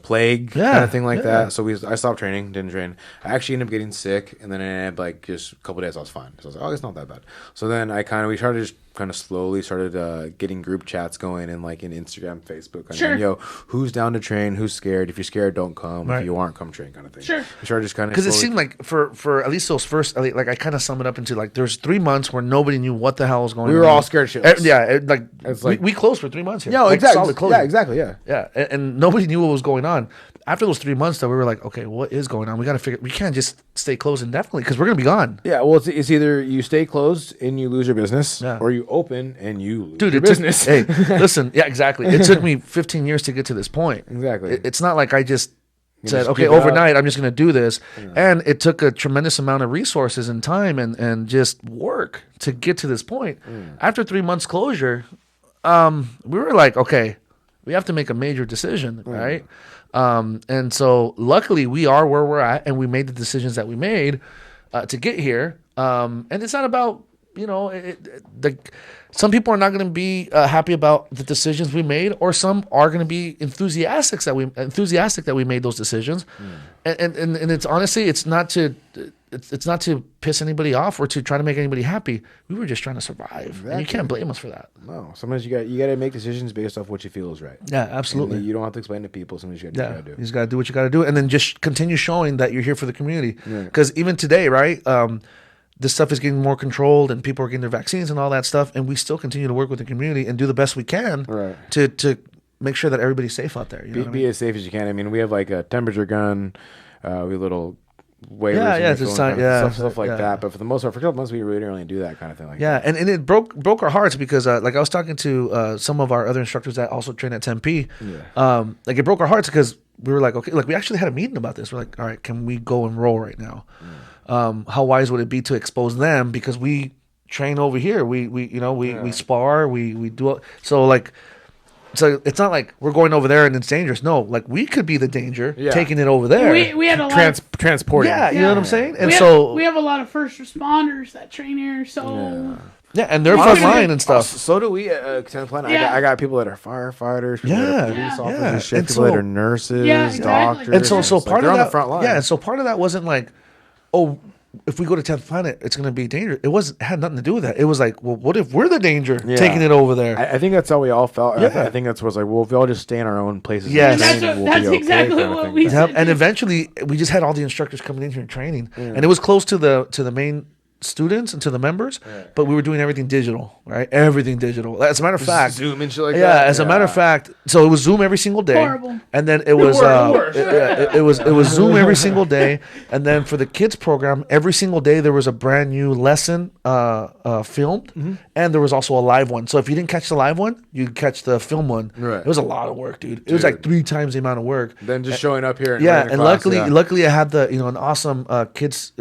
plague kind of thing like that. So I stopped training, didn't train. I actually ended up getting sick, and then I had like just a couple of days I was fine. So I was like, oh, it's not that bad. So then we started just kind of slowly started getting group chats going in like in Instagram, Facebook. Sure. Yo, who's down to train? Who's scared? If you're scared, don't come. Right. If you aren't, come train kind of thing. Sure. We started just kind of because it seemed like for at least those first, like I kind of sum it up into like there's 3 months where nobody knew what the hell was going on. We were all scared shitless. It's like we closed for 3 months here. Yeah, like, exactly. Solid closure. Yeah, exactly. Yeah. Yeah, and nobody knew what was going on. After those 3 months, though, we were like, okay, what is going on? We got to figure. We can't just stay closed indefinitely because we're gonna be gone. Yeah, well, it's either you stay closed and you lose your business, Yeah. or you open and you lose Dude, your it took- business. hey, listen, yeah, exactly. It took me 15 years to get to this point. Exactly. It's not like I just said, just okay, give it up. overnight, I'm just gonna do this. And it took a tremendous amount of resources and time and just work to get to this point. After 3 months closure, we were like, okay, we have to make a major decision, right? And so luckily we are where we're at and we made the decisions that we made to get here. And it's not about, some people are not going to be happy about the decisions we made, or some are going to be enthusiastic that we made those decisions. And it's honestly, it's not to piss anybody off or to try to make anybody happy. We were just trying to survive, Exactly. and you can't blame us for that. No, sometimes you got to make decisions based off what you feel is right. Yeah, absolutely. And you don't have to explain to people. Sometimes you got to do. You just got to do what you got to do, and then just continue showing that you're here for the community. Because even today, right? this stuff is getting more controlled and people are getting their vaccines and all that stuff, and we still continue to work with the community and do the best we can to make sure that everybody's safe out there. Be as safe as you can. I mean, we have like a temperature gun, we have little waivers, stuff like that. But for the most part, for a couple months, we really didn't really do that kind of thing. And it broke our hearts because like I was talking to some of our other instructors that also train at Tempe. Like it broke our hearts because we were like, okay, like we actually had a meeting about this. We're like, all right, can we go enroll right now? How wise would it be to expose them, because we train over here, we spar, we do so like. So it's not like we're going over there and it's dangerous. No, like we could be the danger taking it over there. We had a lot transporting. Yeah, you know what I'm saying? And we have a lot of first responders that train here, so and they're frontline and stuff. So do we at Planet. I got people that are firefighters, people that are police officers, and people that are nurses, doctors. And so part of that, on the front line. Yeah, and so part of that wasn't like, oh, if we go to 10th Planet, it's going to be dangerous. It had nothing to do with that. It was like, well, what if we're the danger taking it over there? I think that's how we all felt. I think that's what's like, well, if we all just stay in our own places. Yes. That's exactly what we said. And eventually, we just had all the instructors coming in here and training. And it was close to the main students and to the members, but we were doing everything digital, right? Everything digital. As a matter of fact, Zoom and shit like that. As a matter of fact, so it was Zoom every single day. Horrible. And then it was it was Zoom every single day. And then for the kids program, every single day there was a brand new lesson filmed, and there was also a live one. So if you didn't catch the live one, you'd catch the film one. Right. It was a lot of work, dude. It was like 3 times the amount of work. Then just showing up here. And luckily I had an awesome kids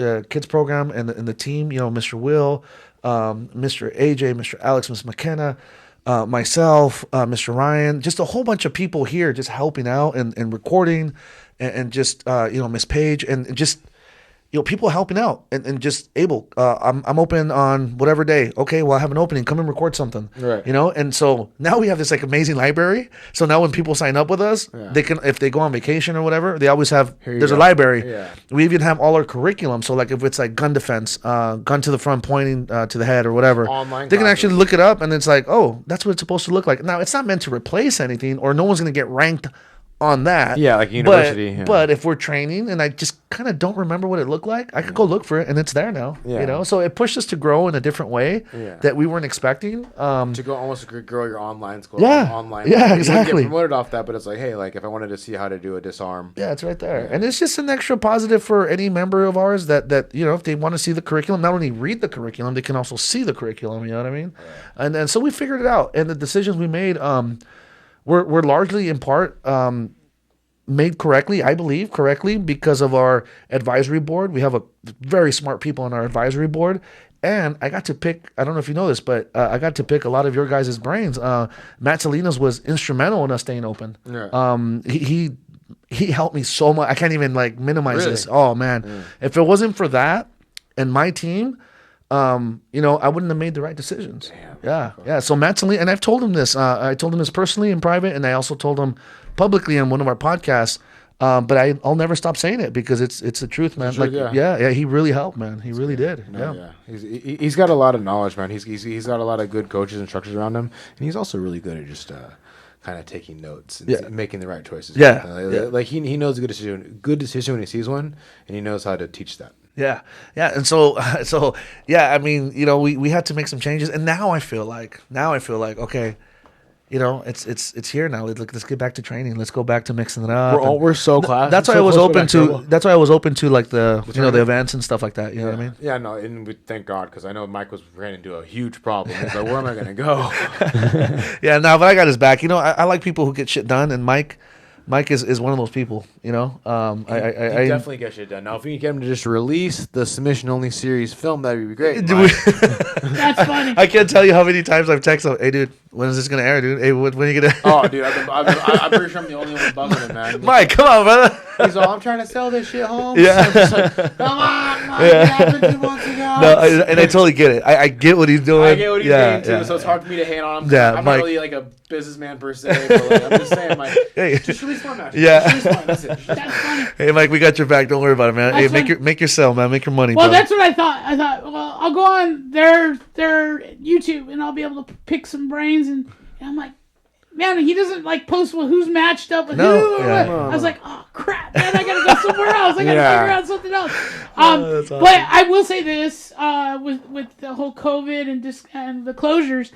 program and the team. Mr. Will, Mr. AJ, Mr. Alex, Miss McKenna, myself, Mr. Ryan, just a whole bunch of people here just helping out and recording and just, Miss Paige and just, people helping out and just Abel, I'm open on whatever day. Okay, well, I have an opening. Come and record something. Right. And so now we have this like amazing library. So now when people sign up with us, they can, if they go on vacation or whatever, they always have, there's a library. Yeah. We even have all our curriculum. So like if it's like gun defense, gun to the front pointing to the head or whatever, online they can actually look it up and it's like, oh, that's what it's supposed to look like. Now it's not meant to replace anything or no one's going to get ranked on that. Yeah, like university. But if we're training and I just kind of don't remember what it looked like, I could go look for it and it's there now. Yeah. So it pushed us to grow in a different way that we weren't expecting. To go almost grow your online school. Yeah. Online. Yeah, exactly. You get promoted off that, but it's like, hey, like if I wanted to see how to do a disarm. Yeah, it's right there. And it's just an extra positive for any member of ours that if they want to see the curriculum, not only read the curriculum, they can also see the curriculum, you know what I mean? Right. And so we figured it out. And the decisions we made, we're largely in part made correctly, I believe, because of our advisory board. We have a very smart people on our advisory board. And I got to pick, I don't know if you know this, but I got to pick a lot of your guys' brains. Matt Salinas was instrumental in us staying open. Yeah. He helped me so much. I can't even minimize this. Oh, man. Yeah. If it wasn't for that and my team, I wouldn't have made the right decisions. Damn. Yeah. So Matt Salinas, and I've told him this. I told him this personally in private, and I also told him publicly on one of our podcasts. But I'll never stop saying it because it's the truth, man. He really helped, man. He really did. He's got a lot of knowledge, man. He's got a lot of good coaches and instructors around him, and he's also really good at just kind of taking notes and making the right choices. Like he knows a good decision when he sees one, and he knows how to teach that. Yeah. And so I mean, we had to make some changes, and now I feel like okay. It's here now. Let's get back to training. Let's go back to mixing it up. We're so class. That's why I was open to. That's why I was open to the the events and stuff like that. You know what I mean? Yeah, no, and we thank God because I know Mike was running into a huge problem. He's like, where am I going to go? But I got his back. I like people who get shit done, and Mike is one of those people. I definitely get shit done. Now, if we can get him to just release the submission only series film, that'd be great. That's funny. I can't tell you how many times I've texted him, hey, dude, when is this going to air, dude? Hey, when are you going to... Oh, dude, I'm pretty sure I'm the only one bugging him, man. Mike, come on, brother. He's all, I'm trying to sell this shit home. Yeah. Come on, Mike. It happened 2 months ago. No, and I totally get it. I get what he's doing. I get what he's doing, too, so it's hard for me to hate on him. Yeah, I'm Mike, not really like a businessman, per se, but I'm just saying, Mike, just release one match. Yeah. Just release one. That's it. That's funny. Hey, Mike, we got your back. Don't worry about it, man. That's hey, make your sell, man. Make your money, Well, bro. that's what I thought. Well, I'll go on their YouTube, and I'll be able to pick some brains, and I'm like, man, he doesn't like post who's matched up with No, who. yeah. I was like, oh crap, man, I gotta go somewhere else. I gotta Yeah. figure out something else. That's awesome. But I will say this, with the whole COVID and the closures,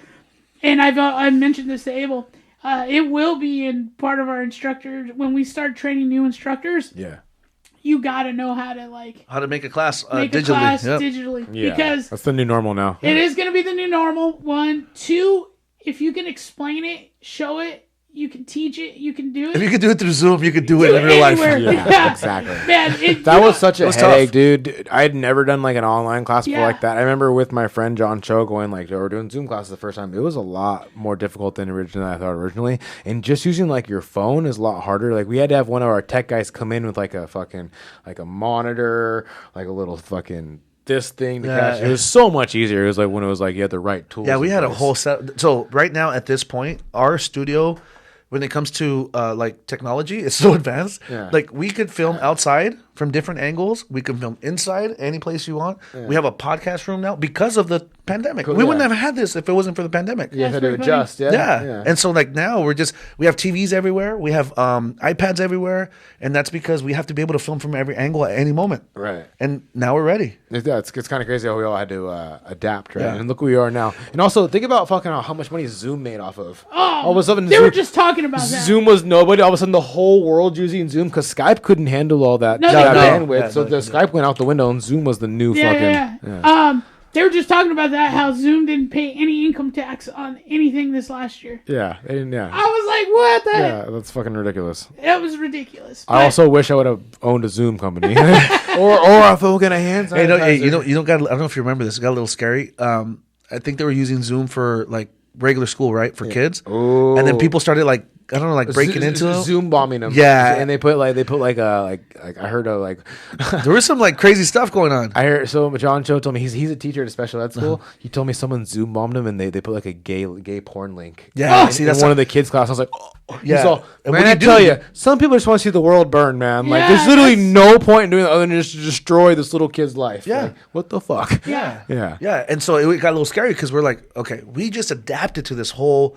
and I mentioned this to Abel. It will be in part of our instructors when we start training new instructors. Yeah. You gotta know how to make a class make digitally. a class Yep. digitally Yeah. because That's the new normal now. it is going to be the new normal. 1, 2. If you can explain it, show it, you can teach it, you can do it. If you could do it through Zoom, you could do it in real life. anywhere. Yeah, exactly. Man, That was such a was headache, tough. dude. I had never done like an online class before Yeah. like that. I remember with my friend John Cho going like, we were doing Zoom classes the first time. It was a lot more difficult than I thought originally. And just using like your phone is a lot harder. Like we had to have one of our tech guys come in with like a fucking like a monitor, like a little fucking this thing to catch. It was so much easier. It was like when it was like you had the right tools. Yeah, we in had a place. whole set. So right now at this point, our studio, when it comes to like technology, it's so advanced. Yeah. Like we could film outside from different angles. We can film inside any place you want. We have a podcast room now because of the pandemic. Cool, We wouldn't yeah. have had this if it wasn't for the pandemic. You had to That's pretty adjust. Yeah. Yeah. And so like now we have TVs everywhere. We have iPads everywhere. And that's because we have to be able to film from every angle at any moment. Right. And now we're ready. It's kind of crazy how we all had to adapt, right? Yeah. And look where we are now. And also think about fucking how much money Zoom made off of. All of a sudden, they were just talking about that. Zoom was nobody. All of a sudden, the whole world using Zoom because Skype couldn't handle all that, No, that no. bandwidth. Yeah, so no, the Skype went out the window, and Zoom was the new Yeah. They were just talking about that, how Zoom didn't pay any income tax on anything this last year. Yeah, they didn't. Yeah, I was like, what the heck? yeah, that's fucking ridiculous. That was ridiculous. I also wish I would have owned a Zoom company, or a fucking hand Hey, sanitizer. you don't got. I don't know if you remember this. It got a little scary. I think they were using Zoom for like regular school, right, for kids. Oh. And then people started like I don't know, like breaking into them. Zoom bombing them. Yeah. and they put like I heard of like. There was some like crazy stuff going on. I heard so John Cho told me he's a teacher at a special ed school. He told me someone Zoom bombed him and they put like a gay porn link. Yeah, in, see, in that's one not- of the kids' class. I was like, oh, Yeah. He's all, And man, what do I you do? tell you, some people just want to see the world burn, man. Like, Yeah, there's literally that's- no point in doing that other than just to destroy this little kid's life. Yeah. Like, what the fuck? Yeah. Yeah. Yeah, and so it got a little scary because we're like, okay, we just adapted to this whole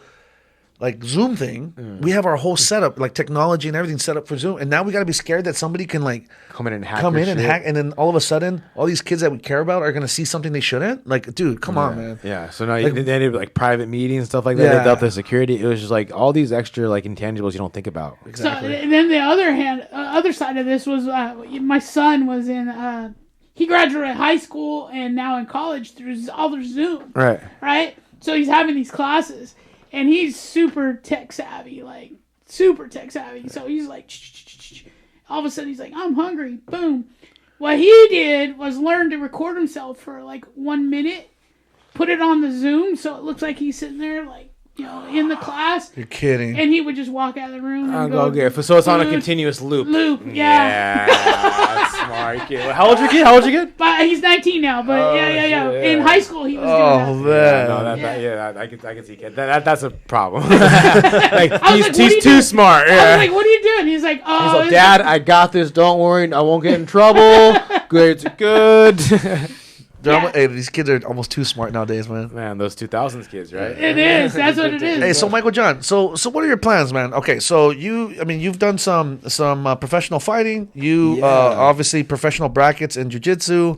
like Zoom thing. We have our whole setup, like technology and everything set up for Zoom, and now we got to be scared that somebody can like Come in and hack. come your in and shit. hack, and then all of a sudden, all these kids that we care about are gonna see something they shouldn't. Like, dude, come on, man. Yeah, so now Like- they did like private meetings and stuff like that. Yeah. Without the security, it was just like all these extra like intangibles you don't think about. So, and then the other side of this was my son was in. He graduated high school and now in college through all their Zoom. Right. Right. So he's having these classes, and he's super tech savvy, like super tech savvy. So he's like, all of a sudden he's like, I'm hungry. Boom. What he did was learn to record himself for like 1 minute, put it on the Zoom so it looks like he's sitting there like, in the class. You're kidding. And he would just walk out of the room and I'll go go get. So it's on a food, continuous loop. Yeah. That's smart kid. How old your kid? How old your kid? But he's 19 now. But Oh, yeah. shit, In yeah. high school, he was Oh doing man, that. I can see kid. That's a problem. Like I was he's like, what are you too doing? smart. I Yeah. was like, what are you doing? He's like, oh, He's like, it's- Dad, I got this. Don't worry. I won't get in trouble. Grades are good. Hey, these kids are almost too smart nowadays, man. Man, those 2000s kids, right? It is. That's what it is. Hey, so Micheal John, so what are your plans, man? Okay, so you've done some professional fighting. You Yeah. obviously professional brackets and jiu-jitsu.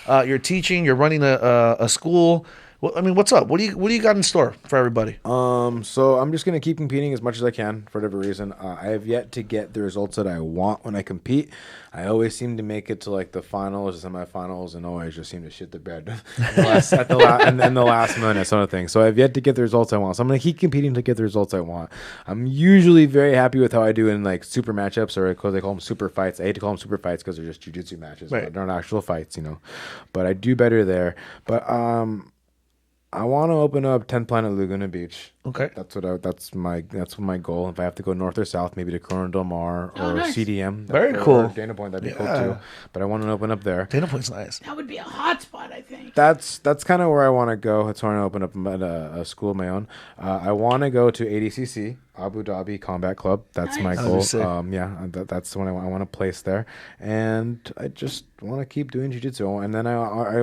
You're teaching. You're running a school. Well, I mean, what's up? What do you got in store for everybody? So I'm just gonna keep competing as much as I can for whatever reason. I have yet to get the results that I want when I compete. I always seem to make it to like the finals, semifinals, and always just seem to shit the bed in the last minute, sort of thing. So I've yet to get the results I want. So I'm gonna keep competing to get the results I want. I'm usually very happy with how I do in like super matchups, or because they call them super fights. I hate to call them super fights because they're just jiu-jitsu matches, Right. but they're not actual fights, But I do better there. But I want to open up 10th Planet Laguna Beach. Okay. That's my goal. If I have to go north or south, maybe to Corona Del Mar Oh, or nice. CDM. Very or cool. Dana Point, that'd be cool Yeah. too. But I want to open up there. Dana Point's nice. That would be a hot spot, I think. That's kind of where I want to go. That's where I want to open up a school of my own. I want to go to ADCC, Abu Dhabi Combat Club. That's my Nice. That'd be goal. sick. That's the one I want to place there, and I just want to keep doing jiu-jitsu. And then I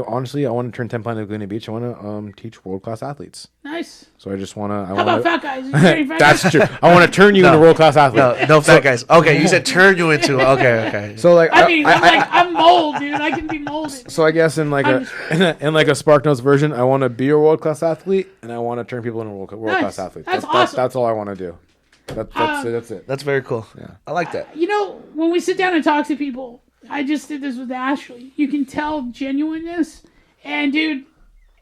honestly I want to turn 10 Planet Laguna Beach. I want to teach world-class athletes. Nice. Nice. So I just want to. How about fat guys? Is there any fat That's guys? true. I want to turn you into a world class athlete. No fat guys. Okay, you said turn you into. Okay. So like, I mean, I'm mold, dude. I can be molded. So I guess in like in like a Spark Notes version, I want to be a world class athlete, and I want to turn people into world class athletes. That's awesome. That's all I want to do. That's it. That's very cool. Yeah. I like that. You know, when we sit down and talk to people, I just did this with Ashley. You can tell genuineness, and dude,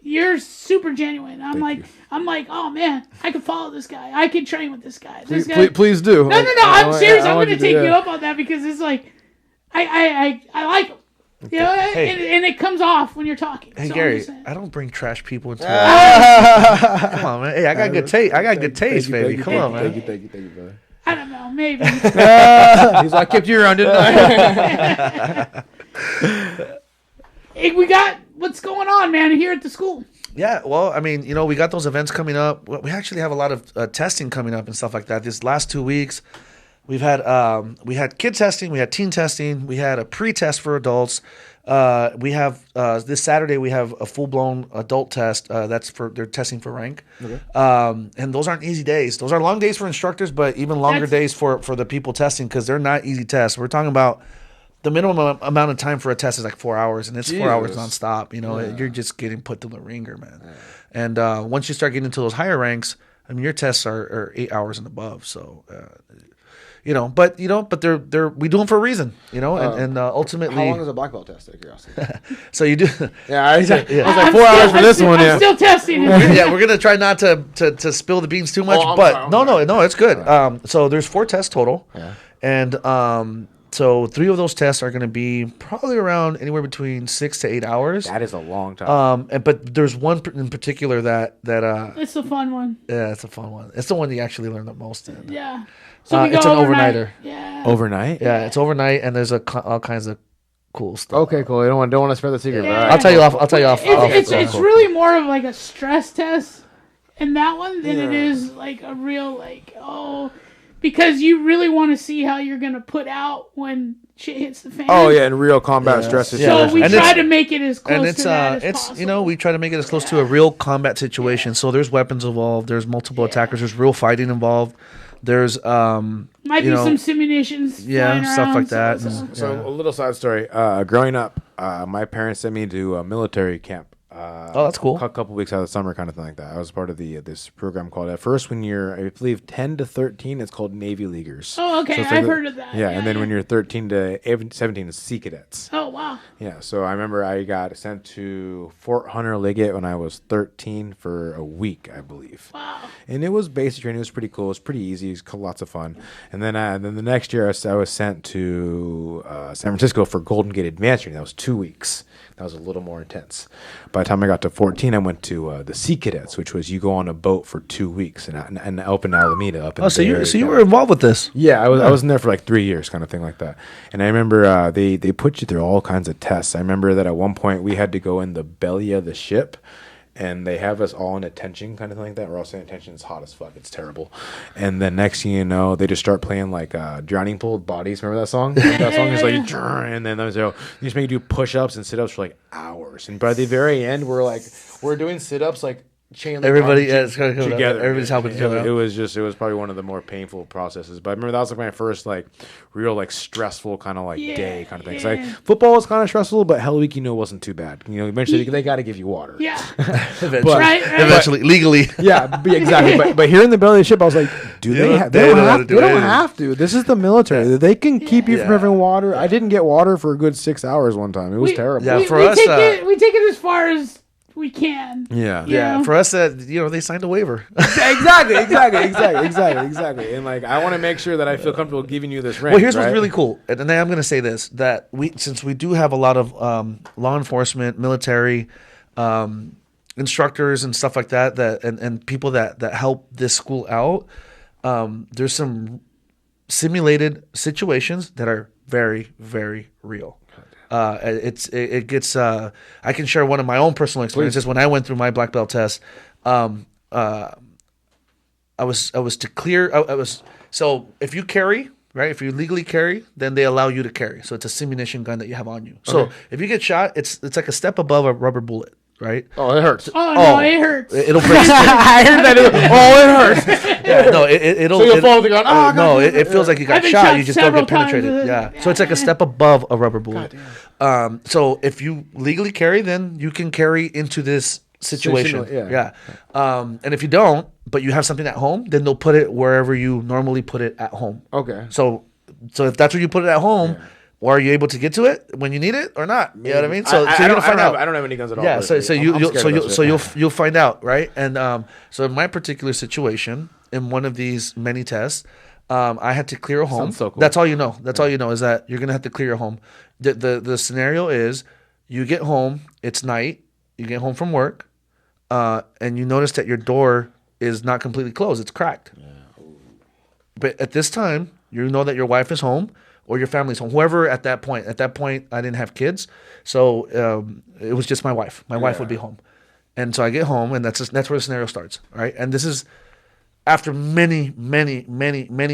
you're super genuine. I'm like, oh man, I could follow this guy. I could train with this guy. Please do. No. I'm serious. I'm going to take you up on that because it's like, I like him. You know, and it comes off when you're talking. Hey so Gary, I don't bring trash people into. Come on, man. Hey, I got good taste, baby. Come on, man. Thank you, brother. I don't know, maybe. He's like, I kept you around, didn't I? Hey, we got what's going on, man, here at the school. Yeah, well, I mean, we got those events coming up. We actually have a lot of testing coming up and stuff like that. These last 2 weeks, we had kid testing, we had teen testing, we had a pre-test for adults. We have this Saturday we have a full-blown adult test. They're testing for rank. Okay. And those aren't easy days. Those are long days for instructors, but even longer days for the people testing because they're not easy tests. We're talking about the minimum amount of time for a test is like 4 hours, and it's 4 hours nonstop. You're just getting put through the ringer, man. Yeah. And once you start getting into those higher ranks, I mean, your tests are 8 hours and above. So, but they're we do them for a reason, and ultimately. How long is a black belt test? Out of curiosity. So you do. I was like 4 hours for this one. I'm still testing. Yeah, we're gonna try not to spill the beans too much, but no, it's good. So there's 4 tests total, and so 3 of those tests are going to be probably around anywhere between 6 to 8 hours. That is a long time. But there's one in particular that it's a fun one. Yeah, it's a fun one. It's the one you actually learn the most in. Yeah. So we go it's an overnight. overnighter. Yeah. Overnight? Yeah, it's overnight, and there's all kinds of cool stuff. Okay, cool. I don't want to spread the secret. Yeah. But I'll tell you off. It's really more of like a stress test in that one than it is like a real because you really want to see how you're gonna put out when shit hits the fan. Oh yeah, in real combat stress So situations. we try to make it as close to that as possible. We try to make it as close to a real combat situation. So there's weapons involved. There's multiple attackers. There's real fighting involved. There's might be some simulations. Stuff like that. So a little side story. Growing up, my parents sent me to a military camp. That's cool. A couple weeks out of the summer, kind of thing like that. I was part of this program called. At first, when you're, I believe, 10 to 13, it's called Navy Leaguers. Oh, okay, So I've heard of that. Yeah, and then when you're 13 to 17, it's Sea Cadets. Oh wow. Yeah, so I remember I got sent to Fort Hunter Liggett when I was 13 for a week, I believe. Wow. And it was basic training. It was pretty cool. It was pretty easy. It was lots of fun. And then the next year, I was sent to San Francisco for Golden Gate Advanced Training. That was 2 weeks. That was a little more intense. By the time I got to 14, I went to the Sea Cadets, which was you go on a boat for 2 weeks and up in Alameda. So you were involved with this? Yeah, I was in there for like 3 years, kind of thing like that. And I remember they put you through all kinds of tests. I remember that at one point we had to go in the belly of the ship. And they have us all in attention, kind of thing like that. We're all saying attention is hot as fuck. It's terrible. And then next thing you know, they just start playing like Drowning Pool Bodies. Remember that song? That song is like, and then they just make you do push-ups and sit-ups for like hours. And by the very end, we're doing sit-ups like chain everybody together. Everybody's helping each other. It was probably one of the more painful processes. But I remember that was like my first like real like stressful kind of like day kind of thing. It's like football was kind of stressful, but Hell Week wasn't too bad. Eventually they got to give you water. Yeah. Eventually, legally. Yeah, exactly. But here in the belly of the ship, I was like, they don't have to. This is the military. They can keep you from having water. I didn't get water for a good 6 hours one time. It was terrible. Yeah, we take it as far as we can. Yeah. For us, they signed a waiver. Exactly. And like, I want to make sure that I feel comfortable giving you this rank. Well, here's what's really cool, and then I'm going to say this: that since we do have a lot of law enforcement, military, instructors, and stuff like that, and people that help this school out, there's some simulated situations that are very, very real. It gets. I can share one of my own personal experiences. When I went through my black belt test. I was to clear. So if you carry, right? If you legally carry, then they allow you to carry. So it's a simunition gun that you have on you. So if you get shot, it's like a step above a rubber bullet. right? Oh, it hurts. Oh, no, it hurts. It'll break. I heard that. It hurts. Yeah, no, it'll. So you'll fall to the ground. Oh, no, it feels like you got I've been shot. shot You just don't get several times penetrated. with it. Yeah. So it's like a step above a rubber bullet. So if you legally carry, then you can carry into this situation. Yeah. And if you don't, but you have something at home, then they'll put it wherever you normally put it at home. Okay. So if that's where you put it at home, or are you able to get to it when you need it or not? You know what I mean? So you're gonna find out. I don't have any guns at all. Yeah. So you'll you'll find out, right? And so in my particular situation, in one of these many tests, I had to clear a home. Sounds so cool. That's all you know. That's all you know is that you're gonna have to clear your home. The scenario is you get home, it's night, you get home from work, and you notice that your door is not completely closed; it's cracked. Yeah. But at this time, you know that your wife is home or your family's home. Whoever at that point. At that point, I didn't have kids, so it was just my wife. My wife would be home, and so I get home, and that's where the scenario starts, right? And this is after many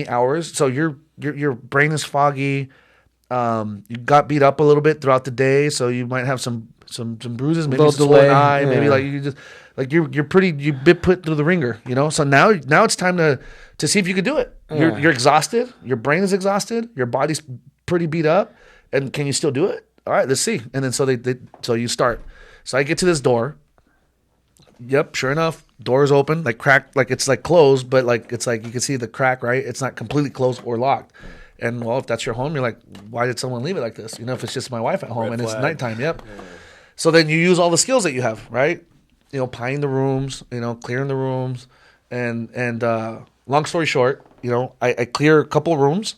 hours. So your brain is foggy. You got beat up a little bit throughout the day, so you might have some bruises, maybe some swollen eye, maybe like you just like you've been put through the ringer, you know. So now it's time to see if you can do it. You're exhausted, your brain is exhausted, your body's pretty beat up, and can you still do it? All right, let's see. And then so you start. So I get to this door. Yep, sure enough, door is open, like cracked, like it's like closed, but like it's like you can see the crack, right? It's not completely closed or locked. And well, if that's your home, you're like, why did someone leave it like this? You know, if it's just my wife at home and it's nighttime, yep. Yeah. So then you use all the skills that you have, right? You know, pieing the rooms, you know, clearing the rooms, and long story short, you know, I clear a couple rooms,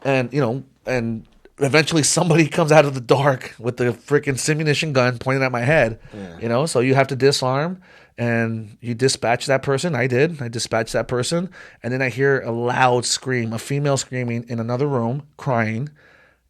and you know, and eventually somebody comes out of the dark with the freaking simunition gun pointing at my head, you know. So you have to disarm. And you dispatch that person. I did. I dispatched that person. And then I hear a loud scream, a female screaming in another room, crying.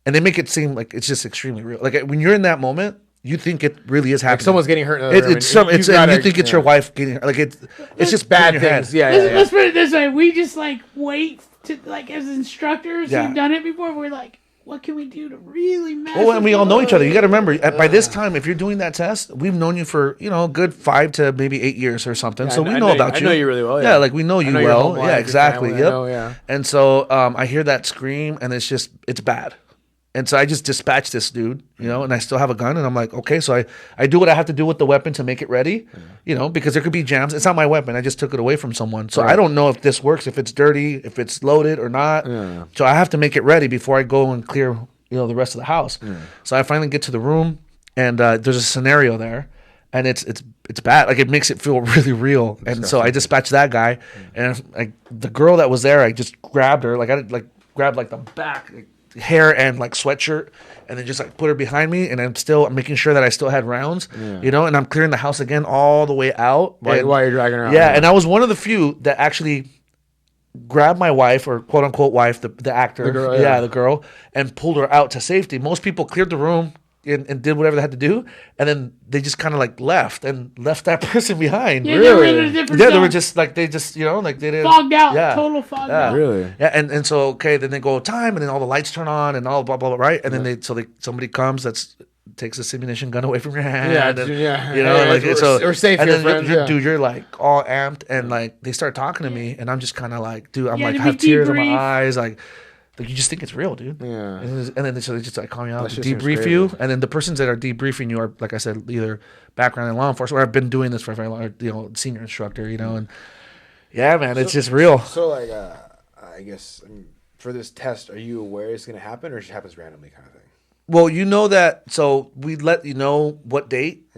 And they make it seem like it's just extremely real. Like when you're in that moment, you think it really is happening. Like someone's getting hurt in another room. You think it's your wife getting hurt. Like it's just bad things. Let's put it this way. We just like wait to like as instructors who've done it before, we're like, what can we do to really mess? Oh, and we all know each other. You got to remember, by this time, if you're doing that test, we've known you for a good 5 to maybe 8 years or something. Yeah, so we know about you. I know you really well. Yeah, like we know you well. Yeah, exactly. Family, yep. Yeah. And so I hear that scream, and it's bad. And so I just dispatched this dude, you know, and I still have a gun, and I'm like, okay, so I do what I have to do with the weapon to make it ready, you know, because there could be jams. It's not my weapon. I just took it away from someone. So I don't know if this works, if it's dirty, if it's loaded or not. Yeah. So I have to make it ready before I go and clear, you know, the rest of the house. Yeah. So I finally get to the room, and there's a scenario there, and it's bad. Like it makes it feel really real. And so I dispatched that guy, and the girl that was there, I just grabbed her, like I grabbed like the back hair and like sweatshirt, and then just like put her behind me, and I'm making sure that I still had rounds, you know, and I'm clearing the house again all the way out. While you're dragging her out. Yeah, and I was one of the few that actually grabbed my wife, or quote unquote wife, the actor, the girl, the girl, and pulled her out to safety. Most people cleared the room and did whatever they had to do, and then they just kind of like left that person behind. Yeah, they were in a different zone. They were just like they didn't fogged out, total fogged out. Really? Yeah, and so okay, then they go time, and then all the lights turn on, and all blah blah blah, right? And then somebody comes takes a simunition gun away from your hand. You know, like we're safe and here, then friends. Dude, you're like all amped, and like they start talking to me, and I'm just kind of like, dude, I'm like I have tears in my eyes, like you just think it's real, dude. Yeah. And then so they just like call me out, debrief you, and then the persons that are debriefing you are, like I said, either background in law enforcement, or I've been doing this for a very long, you know, senior instructor, you know, and yeah, man, it's just real. So like, I guess for this test, are you aware it's gonna happen, or it just happens randomly, kind of thing? Well, you know that, so we let you know what date,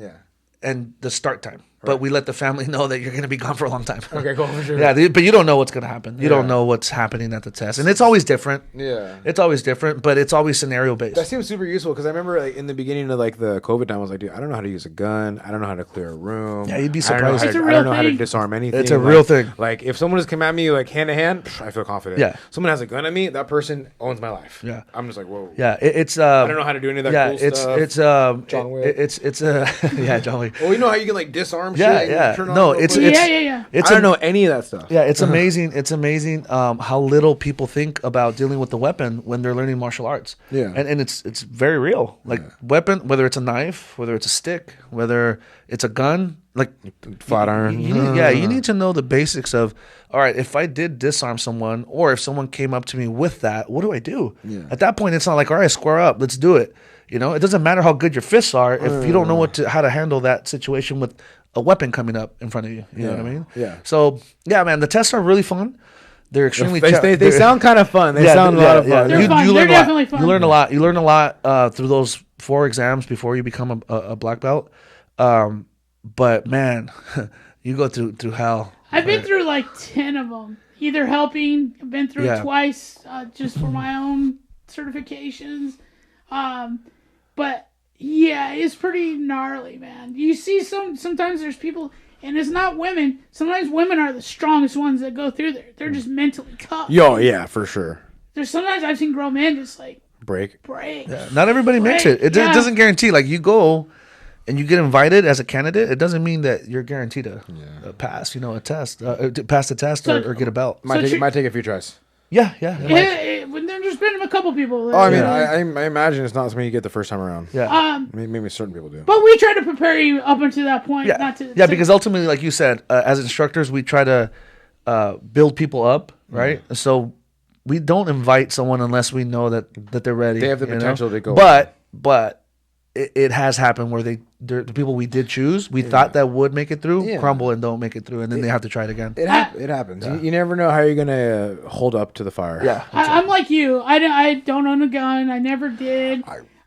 and the start time. But we let the family know that you're going to be gone for a long time. Okay, cool, for sure. Yeah, but you don't know what's going to happen. You don't know what's happening at the test. And it's always different. Yeah. It's always different, but it's always scenario-based. That seems super useful, because I remember like, in the beginning of like the COVID time, I was like, dude, I don't know how to use a gun. I don't know how to clear a room. Yeah, you'd be surprised. I don't know how to disarm anything. It's a real thing. Like, if someone has come at me like hand to hand, I feel confident. Yeah. Someone has a gun at me, that person owns my life. Yeah. I'm just like, whoa. Yeah, it's I don't know how to do any of that cool stuff. John Wick. It's yeah, John Wick. Well, you know how you can like disarm disarm Yeah, shit. yeah. Turn No, on it's real quick. Yeah. It's I don't know any of that stuff. Yeah, it's amazing. It's amazing how little people think about dealing with the weapon when they're learning martial arts. Yeah. and it's very real. Like weapon, whether it's a knife, whether it's a stick, whether it's a gun, like Flat iron. you need to know the basics of. All right, if I did disarm someone, or if someone came up to me with that, what do I do? Yeah. At that point, it's not like, all right, square up, let's do it. You know, it doesn't matter how good your fists are if you don't know how to handle that situation with a weapon coming up in front of you. You know what I mean? Yeah. So yeah, man, the tests are really fun. They're extremely. They sound kind of fun. They sound a lot of fun. They're fun. You They're learn definitely a lot. fun. You learn a lot. You learn a lot through those 4 exams before you become a black belt. But man, you go through hell. I've been through like 10 of them. Either helping, I've been through it twice, just for my own certifications. But yeah, it's pretty gnarly, man. You see sometimes there's people, and it's not women. Sometimes women are the strongest ones that go through there. They're just mentally tough. Yo, yeah, for sure. There's sometimes I've seen grown men just like Break. Yeah, not everybody makes it. It doesn't guarantee. Like you go and you get invited as a candidate, it doesn't mean that you're guaranteed to pass. You know, a test, to pass the test or get a belt. Might take a few tries. Yeah. There's been a couple people. Oh, I mean, I imagine it's not something you get the first time around. Yeah. Maybe certain people do. But we try to prepare you up until that point. Yeah. Not to, Because ultimately, like you said, as instructors, we try to build people up, right? So we don't invite someone unless we know that they're ready. They have the potential to go. But it has happened where the people we did choose, we thought that would make it through, crumble and don't make it through, and then they have to try it again. It happens. You never know how you're gonna hold up to the fire. Yeah, I'm like you. I don't own a gun. I never did.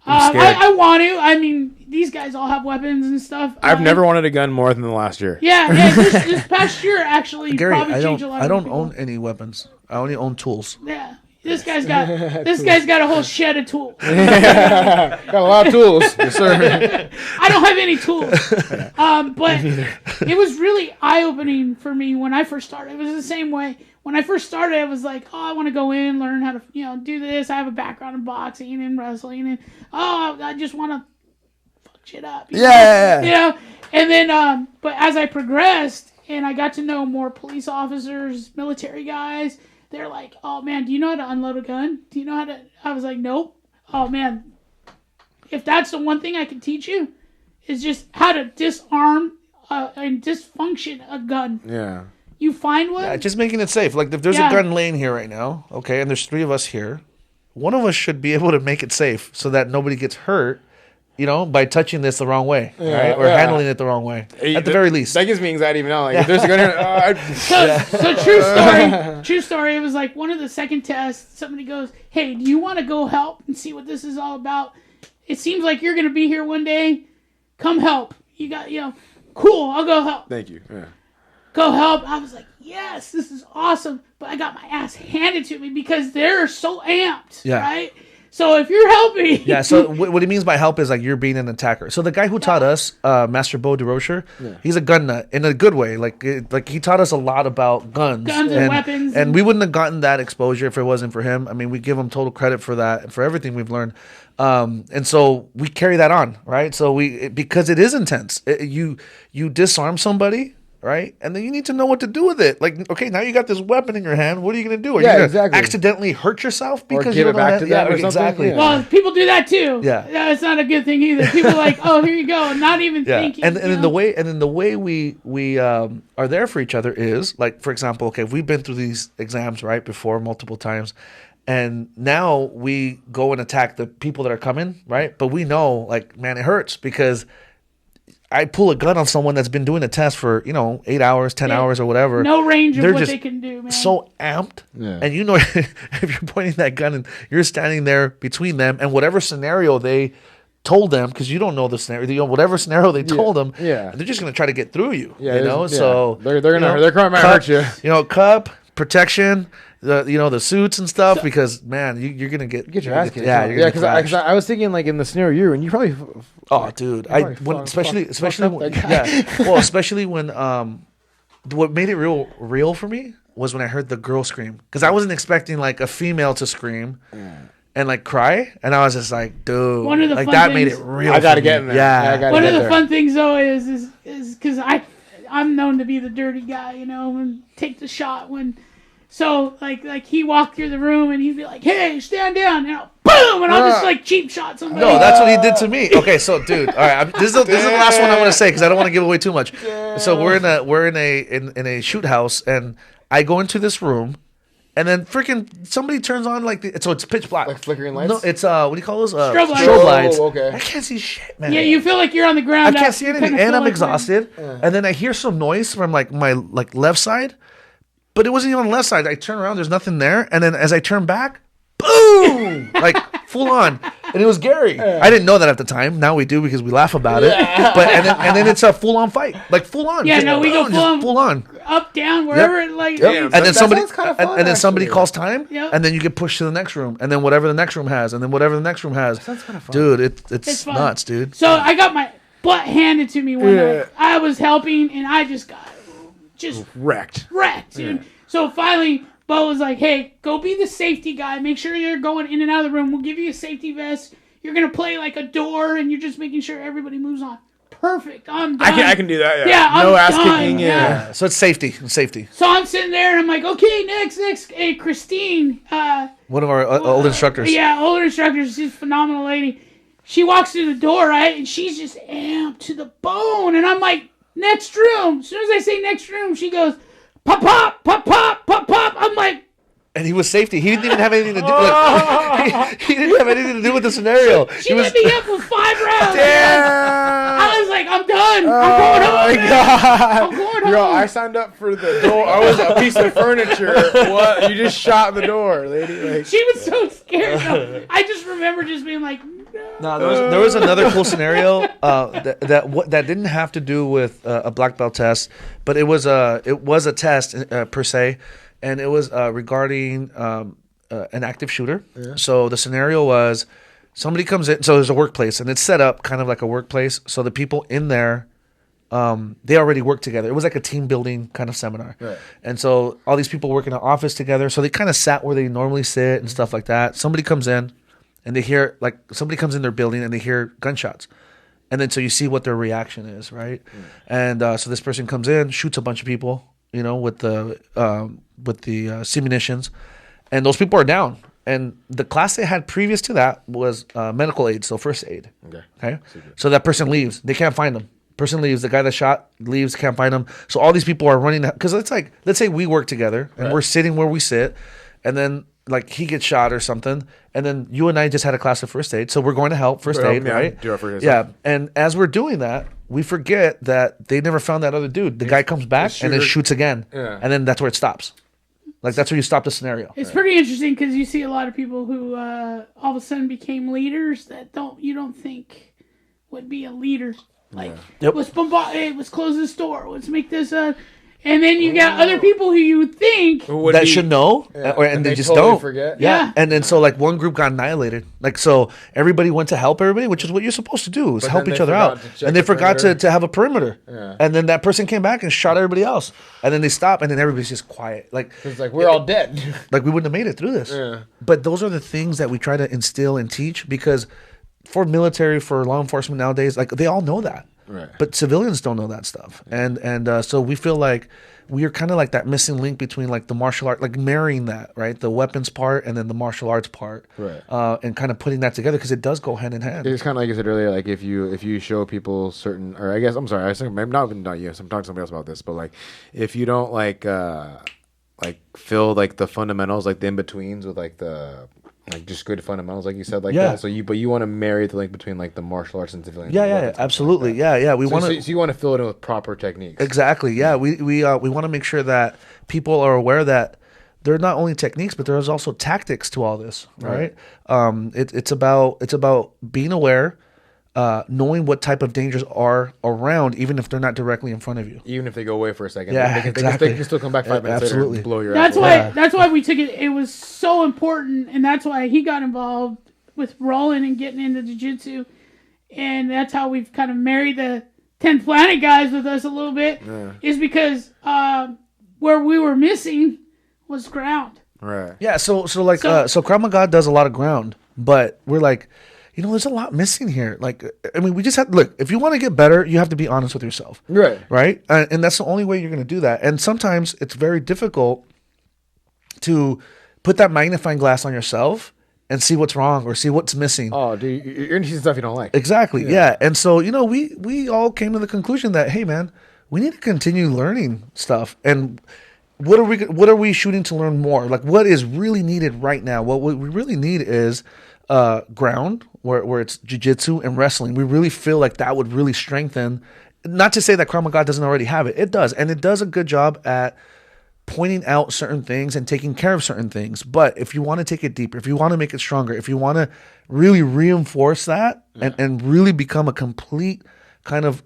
I'm scared. I want to. I mean, these guys all have weapons and stuff. I've never wanted a gun more than the last year. Yeah. This past year actually Gary, probably changed a lot. I don't own any weapons. I only own tools. Yeah. This guy's got a whole shed of tools. Got a lot of tools, yes, sir. I don't have any tools. But it was really eye-opening for me when I first started. It was the same way. When I first started, I was like, oh, I want to go in, learn how to, do this. I have a background in boxing and wrestling, and I just want to fuck shit up. Yeah. And then, but as I progressed and I got to know more police officers, military guys, they're like, oh, man, do you know how to unload a gun? Do you know how to... I was like, nope. Oh, man. If that's the one thing I can teach you, is just how to disarm and dysfunction a gun. Yeah. You find one? Yeah, just making it safe. Like, if there's a gun laying here right now, okay, and there's 3 of us here, one of us should be able to make it safe so that nobody gets hurt, by touching this the wrong way, right? Or handling it the wrong way, at the very least. That gives me anxiety even now. Like, if there's a gun here, So true story. It was like one of the second tests, somebody goes, hey, do you want to go help and see what this is all about? It seems like you're going to be here one day. Come help. You got, cool, I'll go help. Thank you. Yeah. Go help. I was like, yes, this is awesome. But I got my ass handed to me because they're so amped, right? So if you're helping... Yeah, so what he means by help is like you're being an attacker. So the guy who taught us, Master Bo DeRocher, he's a gun nut in a good way. Like he taught us a lot about guns. And weapons. And we wouldn't have gotten that exposure if it wasn't for him. I mean, we give him total credit for that and for everything we've learned. And so we carry that on, right? So because it is intense. You disarm somebody... Right? And then you need to know what to do with it. Like, okay, now you got this weapon in your hand. What are you going to do? Are you going to accidentally hurt yourself because or give you it back to them or exactly. something? Well, people do that too. Yeah. It's not a good thing either. People are like, oh, here you go, not even thinking. And then the way we are there for each other is like, for example, okay, we've been through these exams right before multiple times. And now we go and attack the people that are coming, right? But we know, like, man, it hurts because I pull a gun on someone that's been doing a test for 8 hours, 10 hours, or whatever. No range of what they can do, man. So amped, and if you're pointing that gun and you're standing there between them and whatever scenario they told them, because you don't know the scenario, whatever scenario they told them, they're just gonna try to get through you. So they're gonna hurt you. Cup protection. The suits and stuff because man, you're gonna get your ass kicked. Yeah, because I was thinking like in the scenario you're in, you probably. Oh, dude, especially when what made it real for me was when I heard the girl scream because I wasn't expecting like a female to scream and like cry, and I was just like, dude, like that made it real. I gotta get in there. Yeah, one of the fun things though is because I'm known to be the dirty guy, and take the shot when. So like he walked through the room and he'd be like, "Hey, stand down," boom, and I'll just cheap shot somebody. No, that's what he did to me. Okay, so dude, all right, this is the last one I want to say because I don't want to give away too much. Damn. So we're in a shoot house, and I go into this room, and then freaking somebody turns on so it's pitch black, like flickering lights. No, it's what do you call those? Strobe lights. Oh, okay. I can't see shit, man. Yeah, you feel like you're on the ground. I can't see anything, and I'm exhausted. And then I hear some noise from my left side. But it wasn't even on the left side. I turn around, there's nothing there. And then as I turn back, boom! Full on. And it was Gary. I didn't know that at the time. Now we do because we laugh about it. But and then it's a full on fight. Full on. Yeah, no, we go full on. Up, down, wherever Yep. And then somebody calls time, Yep. and then you get pushed to the next room, and then whatever the next room has, and then whatever the next room has. That sounds kind of fun. Dude, it's nuts, dude. So I got my butt handed to me one night. I was helping, and I just got wrecked, dude. So finally, Bo was like, "Hey, go be the safety guy. Make sure you're going in and out of the room. We'll give you a safety vest. You're gonna play like a door, and you're just making sure everybody moves on. Perfect. I'm done. I can do that. Yeah, I'm no ass done. kicking. Yeah. So it's safety. Safety. So I'm sitting there, and I'm like, okay, next. Hey, Christine. One of our old instructors. Yeah, older instructors. She's a phenomenal lady. She walks through the door, right, and she's just amped to the bone. And I'm like, next room. As soon as I say next room, she goes, pop, pop, pop, pop, pop, pop. I'm like, and he was safety. He didn't even have anything to do. He didn't have anything to do with the scenario. She let me up for 5 rounds. Damn. I was like, I'm done. I'm going home. Oh my God. I'm going home. Yo, I signed up for the door. I was a piece of furniture. What? You just shot the door, lady. She was so scared. So I just remember just being like, no. No, there was another cool scenario that didn't have to do with a black belt test, but it was a test per se. And it was regarding an active shooter. Yeah. So the scenario was somebody comes in. So there's a workplace, and it's set up kind of like a workplace. So the people in there, they already work together. It was like a team building kind of seminar. Right. And so all these people work in an office together. So they kind of sat where they normally sit and stuff like that. Somebody comes in, and they hear, somebody comes in their building, and they hear gunshots. And then so you see what their reaction is, right? And so this person comes in, shoots a bunch of people, with the munitions, and those people are down. And the class they had previous to that was medical aid, so first aid. Okay. So that person leaves. They can't find them. Person leaves. The guy that shot leaves. Can't find him. So all these people are running because it's like, let's say we work together and we're sitting where we sit, and then he gets shot or something, and then you and I just had a class of first aid, so we're going to help first aid, right? Do our first aid. Yeah. And as we're doing that, we forget that they never found that other dude. The guy comes back and then shoots again, and then that's where it stops. That's where you stop the scenario. It's pretty interesting because you see a lot of people who all of a sudden became leaders that you don't think would be a leader. Let's close this door. Let's make this and then you got other people who you would think that should know, and they just totally don't forget. Yeah. And then so one group got annihilated. So everybody went to help everybody, which is what you're supposed to do, is help each other out. And they forgot to have a perimeter. Yeah. And then that person came back and shot everybody else. And then they stopped, and then everybody's just quiet. It's we're all dead. We wouldn't have made it through this. Yeah. But those are the things that we try to instill and teach, because for military, for law enforcement nowadays, they all know that. Right. But civilians don't know that stuff. And so we feel like we are kind of like that missing link between the martial art, marrying that, right? The weapons part and then the martial arts part. Right. And kind of putting that together, because it does go hand in hand. It's kind of like I said earlier, if you show people certain, or I guess, I'm sorry, I'm not you, so I'm talking to somebody else about this, but if you don't fill the fundamentals, the in-betweens with the just good fundamentals, like you said, that. So you want to marry the link between the martial arts and civilian. Yeah, absolutely. We want to. So you want to fill it in with proper techniques. Exactly. Yeah, we want to make sure that people are aware that there are not only techniques, but there's also tactics to all this. Right. It's about being aware. Knowing what type of dangers are around, even if they're not directly in front of you. Even if they go away for a second. Yeah, exactly. They can still come back 5 minutes later and blow your ass. That's why we took it. It was so important, and that's why he got involved with rolling and getting into jiu-jitsu. And that's how we've kind of married the 10th Planet guys with us a little bit, is because where we were missing was ground. Right. Yeah, so Krav Maga does a lot of ground, but we're there's a lot missing here. Like, I mean, we just have look. If you want to get better, you have to be honest with yourself, right? And that's the only way you're going to do that. And sometimes it's very difficult to put that magnifying glass on yourself and see what's wrong or see what's missing. Oh, dude, you're into stuff you don't like. Exactly. Yeah. And so, we all came to the conclusion that, hey, man, we need to continue learning stuff. And what are we shooting to learn more? Like, what is really needed right now? What we really need is ground, where it's jiu-jitsu and wrestling. We really feel like that would really strengthen. Not to say that Krav Maga doesn't already have it. It does. And it does a good job at pointing out certain things and taking care of certain things. But if you want to take it deeper, if you want to make it stronger, if you want to really reinforce that and really become a complete kind of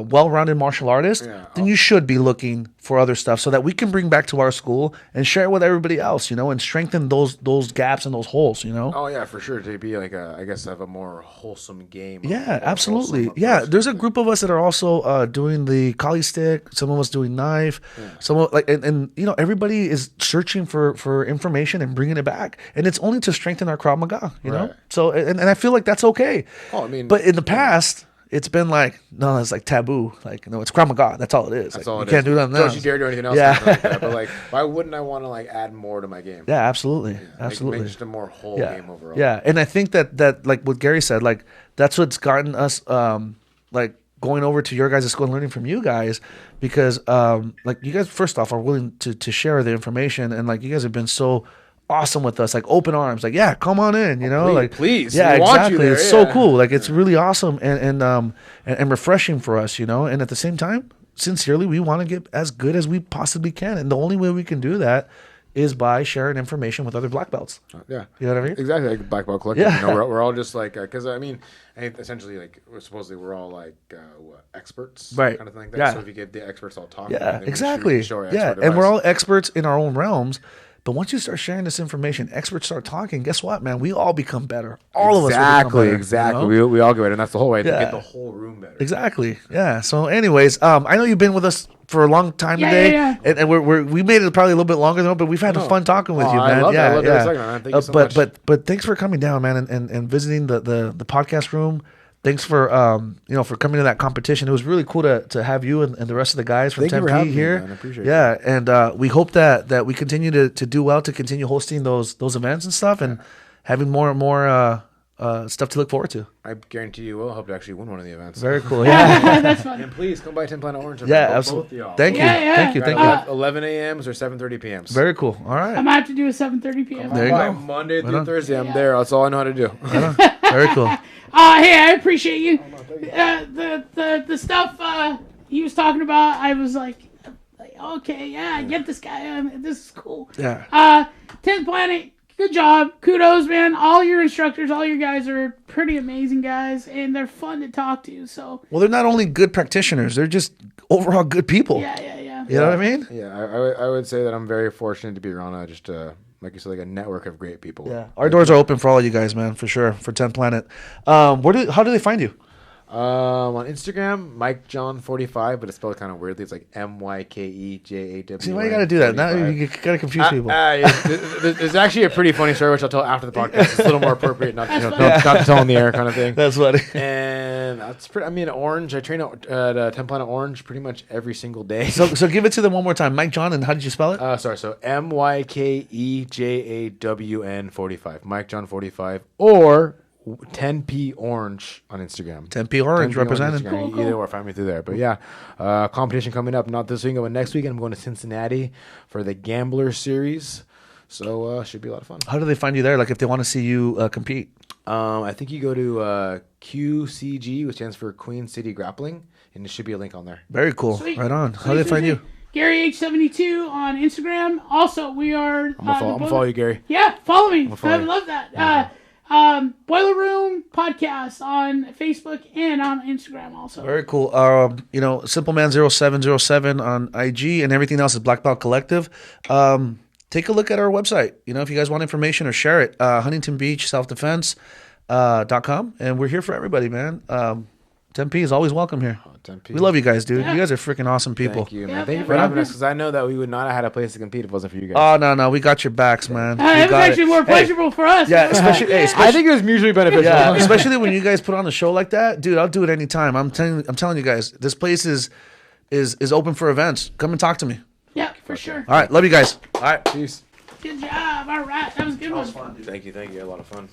well-rounded martial artist, then you should be looking for other stuff so that we can bring back to our school and share it with everybody else, and strengthen those gaps and those holes, Oh yeah, for sure. To be like I guess have a more wholesome game. Yeah, absolutely. Yeah, there's a group of us that are also doing the Kali stick. Some of us doing knife. Some of, and everybody is searching for information and bringing it back, and it's only to strengthen our Krav Maga, you know. So and I feel like that's okay. Oh, I mean, but in the past, it's been like, no, it's like taboo. Like, no, it's Krav Maga. That's all it is. That's like, all it you can't do that now. Don't you dare do anything else. Yeah. Like that. But like, why wouldn't I want to like add more to my game? Yeah, absolutely. Absolutely. Make just a more whole game overall. Yeah. And I think that like what Gary said, like that's what's gotten us like going over to your guys' school and learning from you guys, because like you guys first off are willing to share the information, and like you guys have been so awesome with us, like open arms, like, yeah, come on in, please, yeah, we want you exactly. there, It's so cool. Like, it's really awesome and refreshing for us, and at the same time, sincerely, we want to get as good as we possibly can, and the only way we can do that is by sharing information with other black belts. Yeah, you know what I mean? Exactly, like Black Belt Collective. Yeah. We're all just like, because I think essentially, like, we're all like experts, right? Kind of thing like that. Yeah. So if you get the experts all talking, yeah, exactly. Yeah, and we're all experts in our own realms. But once you start sharing this information, experts start talking, guess what, man? We all become better. All of us become better. Exactly. We all get better, and that's the whole way to get the whole room better. Exactly. Yeah. So anyways, I know you've been with us for a long time today. Yeah. And we made it probably a little bit longer though, but we've had fun talking with you, man. I love every second, man. Thank you so much. But thanks for coming down, man, and visiting the podcast room. Thanks for for coming to that competition. It was really cool to have you and the rest of the guys from Tempe here. I appreciate it. Yeah, and we hope that we continue to do well, to continue hosting those events and stuff, and having more and more stuff to look forward to. I guarantee you will. I hope to actually win one of the events. Very cool. Yeah, that's fun. And please come by 10 Planet Orange. Yeah, absolutely. Thank you. Thank you. 11 a.m.s or 7:30 p.m.s. Very cool. All right. I might have to do a 7:30 p.m. There you go. Monday through Thursday, I'm there. That's all I know how to do. Very cool. Hey, I appreciate you. The stuff he was talking about, I was like, okay, yeah, I get this guy. This is cool. Yeah. 10th Planet, good job. Kudos, man. All your instructors, all your guys are pretty amazing guys, and they're fun to talk to. So. Well, they're not only good practitioners; they're just overall good people. Yeah. You know what I mean? Yeah, I would say that I'm very fortunate to be around just like you said, like a network of great people. Yeah, our doors are open for all you guys, man, for sure. For 10 Planet, how do they find you? On Instagram, Mike John 45, but it's spelled kind of weirdly. It's like MYKEJAW. See, why you got to do that? Now you got to confuse people. There's actually a pretty funny story which I'll tell after the podcast. It's a little more appropriate, not to tell on the air kind of thing. That's funny. And that's pretty. I mean, Orange. I train at 10 Planet Orange pretty much every single day. So give it to them one more time, Mike John, and how did you spell it? Sorry. So MYKEJAWN 45, Mike John 45, or 10P Orange on Instagram. 10P Orange represented. Cool. Either or, find me through there. But yeah, competition coming up, not this weekend, but next weekend. I'm going to Cincinnati for the Gambler Series. So should be a lot of fun. How do they find you there? Like if they want to see you compete? I think you go to QCG, which stands for Queen City Grappling, and there should be a link on there. Very cool. Sweet. Right on. How do they find you? Gary H72 on Instagram. Also, we are. I'm gonna follow you, Gary. Yeah, follow me. I love that. Boiler Room Podcast on Facebook and on Instagram also. Very cool. Simpleman0707 on IG, and everything else is Black Belt Collective. Take a look at our website. If you guys want information or share it, Huntington Beach Self-Defense.com, and we're here for everybody, man. Tempe is always welcome here. Tempe. We love you guys, dude. Yeah. You guys are freaking awesome people. Thank you, man. Yeah, Thank you yeah, for yeah. having us because I know that we would not have had a place to compete if it wasn't for you guys. Oh no, we got your backs, man. It We was got actually it. more Hey, pleasurable for us. Yeah, especially, hey, I think it was mutually beneficial. yeah, especially when you guys put on a show like that, dude. I'll do it anytime. I'm telling you guys, this place is open for events. Come and talk to me. Yeah, for sure. All right, love you guys. All right, Peace. Good job. All right. That was a good one. fun, dude. Thank you. I had a lot of fun.